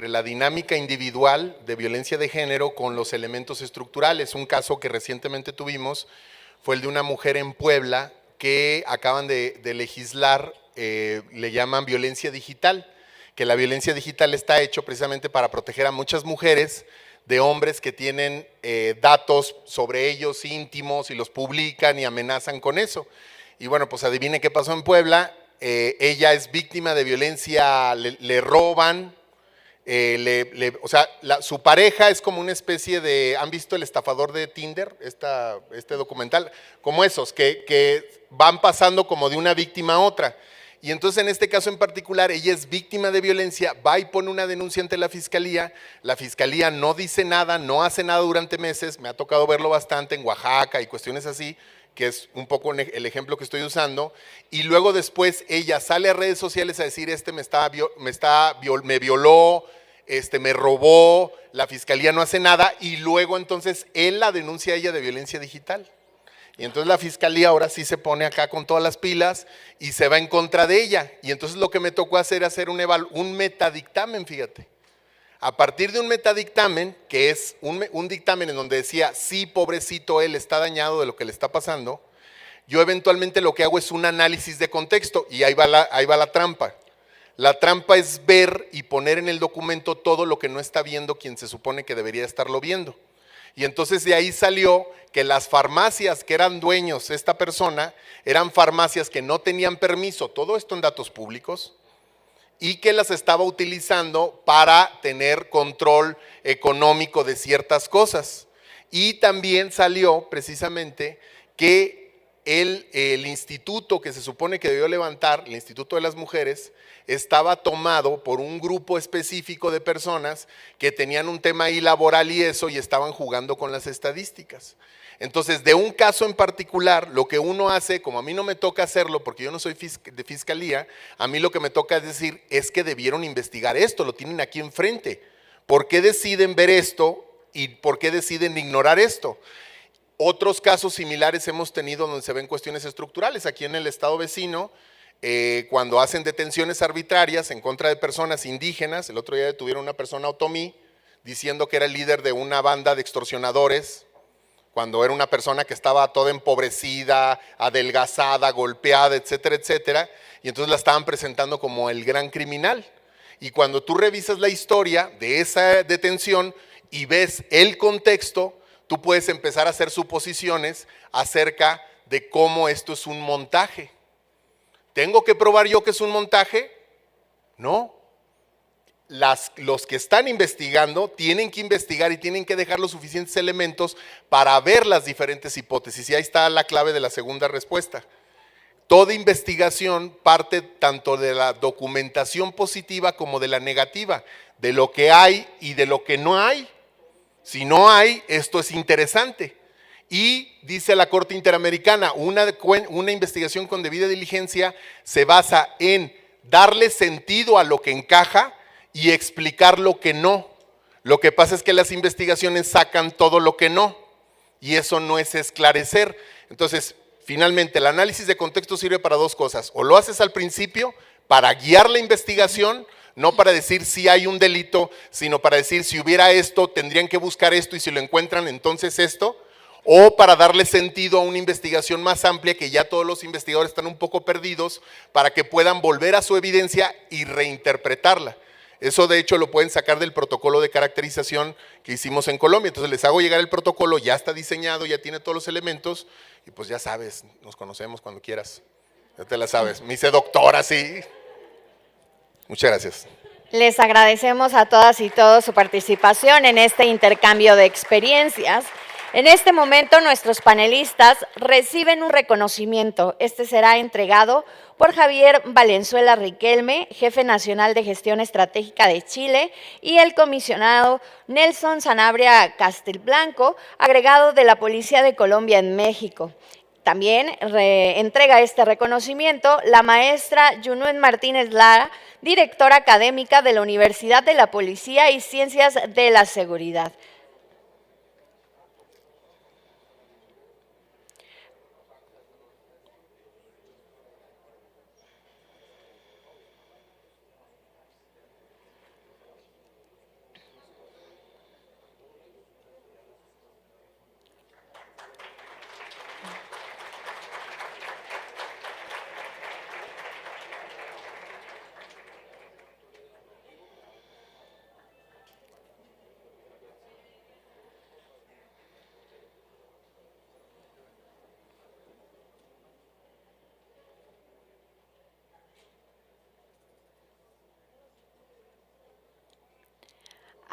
la dinámica individual de violencia de género con los elementos estructurales. Un caso que recientemente tuvimos fue el de una mujer en Puebla que acaban de legislar, le llaman violencia digital, que la violencia digital está hecho precisamente para proteger a muchas mujeres de hombres que tienen datos sobre ellos íntimos y los publican y amenazan con eso. Y bueno, pues adivine qué pasó en Puebla. Ella es víctima de violencia, le roban, o sea, su pareja es como una especie de, ¿han visto El estafador de Tinder? Este documental, como esos, que van pasando como de una víctima a otra. Y entonces en este caso en particular, ella es víctima de violencia, va y pone una denuncia ante la fiscalía no dice nada, no hace nada durante meses, me ha tocado verlo bastante en Oaxaca y cuestiones así, que es un poco el ejemplo que estoy usando, y luego después ella sale a redes sociales a decir, me violó, me robó, la fiscalía no hace nada, y luego entonces él la denuncia a ella de violencia digital. Y entonces la fiscalía ahora sí se pone acá con todas las pilas y se va en contra de ella. Y entonces lo que me tocó hacer un metadictamen, fíjate. A partir de un metadictamen, que es un dictamen en donde decía, sí, pobrecito, él está dañado de lo que le está pasando, yo eventualmente lo que hago es un análisis de contexto y ahí va la trampa. La trampa es ver y poner en el documento todo lo que no está viendo quien se supone que debería estarlo viendo. Y entonces de ahí salió que las farmacias que eran dueños de esta persona eran farmacias que no tenían permiso, todo esto en datos públicos, y que las estaba utilizando para tener control económico de ciertas cosas. Y también salió precisamente que el instituto que se supone que debió levantar, el Instituto de las Mujeres, estaba tomado por un grupo específico de personas que tenían un tema ahí laboral y eso, y estaban jugando con las estadísticas. Entonces, de un caso en particular, lo que uno hace, como a mí no me toca hacerlo, porque yo no soy de fiscalía, a mí lo que me toca es decir, es que debieron investigar esto, lo tienen aquí enfrente. ¿Por qué deciden ver esto y por qué deciden ignorar esto? Otros casos similares hemos tenido donde se ven cuestiones estructurales. Aquí en el estado vecino, cuando hacen detenciones arbitrarias en contra de personas indígenas, el otro día detuvieron a una persona otomí diciendo que era el líder de una banda de extorsionadores, cuando era una persona que estaba toda empobrecida, adelgazada, golpeada, etcétera, etcétera, y entonces la estaban presentando como el gran criminal. Y cuando tú revisas la historia de esa detención y ves el contexto, tú puedes empezar a hacer suposiciones acerca de cómo esto es un montaje. ¿Tengo que probar yo que es un montaje? No. Los que están investigando tienen que investigar y tienen que dejar los suficientes elementos para ver las diferentes hipótesis. Y ahí está la clave de la segunda respuesta. Toda investigación parte tanto de la documentación positiva como de la negativa, de lo que hay y de lo que no hay. Si no hay, esto es interesante. Y dice la Corte Interamericana, una investigación con debida diligencia se basa en darle sentido a lo que encaja y explicar lo que no. Lo que pasa es que las investigaciones sacan todo lo que no, y eso no es esclarecer. Entonces, finalmente, el análisis de contexto sirve para dos cosas. O lo haces al principio para guiar la investigación, no para decir si hay un delito, sino para decir si hubiera esto, tendrían que buscar esto, y si lo encuentran, entonces esto. O para darle sentido a una investigación más amplia que ya todos los investigadores están un poco perdidos, para que puedan volver a su evidencia y reinterpretarla. Eso de hecho lo pueden sacar del protocolo de caracterización que hicimos en Colombia. Entonces les hago llegar el protocolo, ya está diseñado, ya tiene todos los elementos, y pues ya sabes, nos conocemos cuando quieras. Ya te la sabes. Me hice doctora, sí. Muchas gracias. Les agradecemos a todas y todos su participación en este intercambio de experiencias. En este momento nuestros panelistas reciben un reconocimiento. Este será entregado por Javier Valenzuela Riquelme, jefe nacional de gestión estratégica de Chile, y el comisionado Nelson Sanabria Castelblanco, agregado de la Policía de Colombia en México. También entrega este reconocimiento la maestra Yunuen Martínez Lara, directora académica de la Universidad de la Policía y Ciencias de la Seguridad.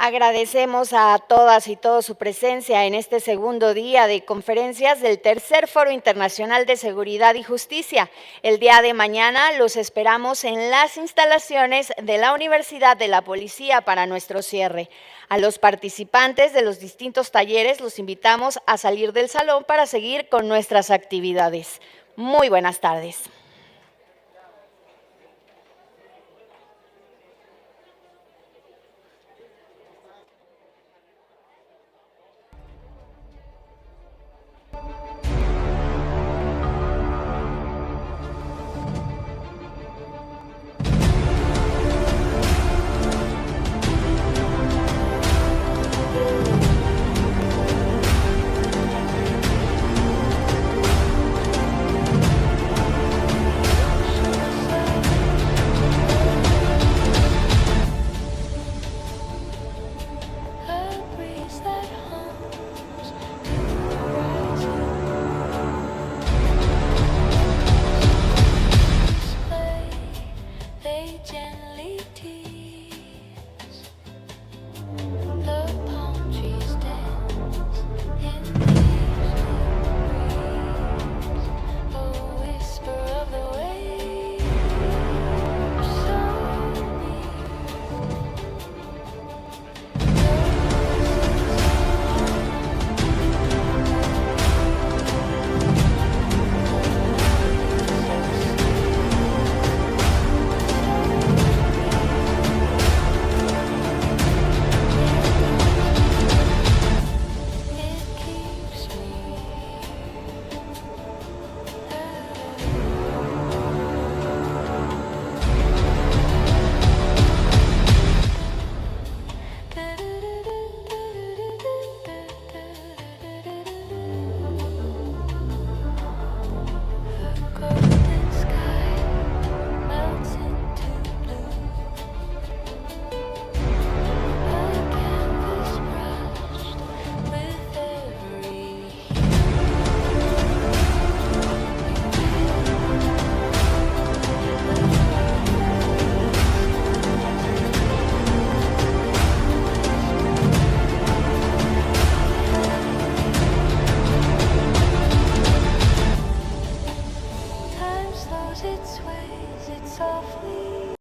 Agradecemos a todas y todos su presencia en este segundo día de conferencias del Tercer Foro Internacional de Seguridad y Justicia. El día de mañana los esperamos en las instalaciones de la Universidad de la Policía para nuestro cierre. A los participantes de los distintos talleres los invitamos a salir del salón para seguir con nuestras actividades. Muy buenas tardes. Its ways, it softly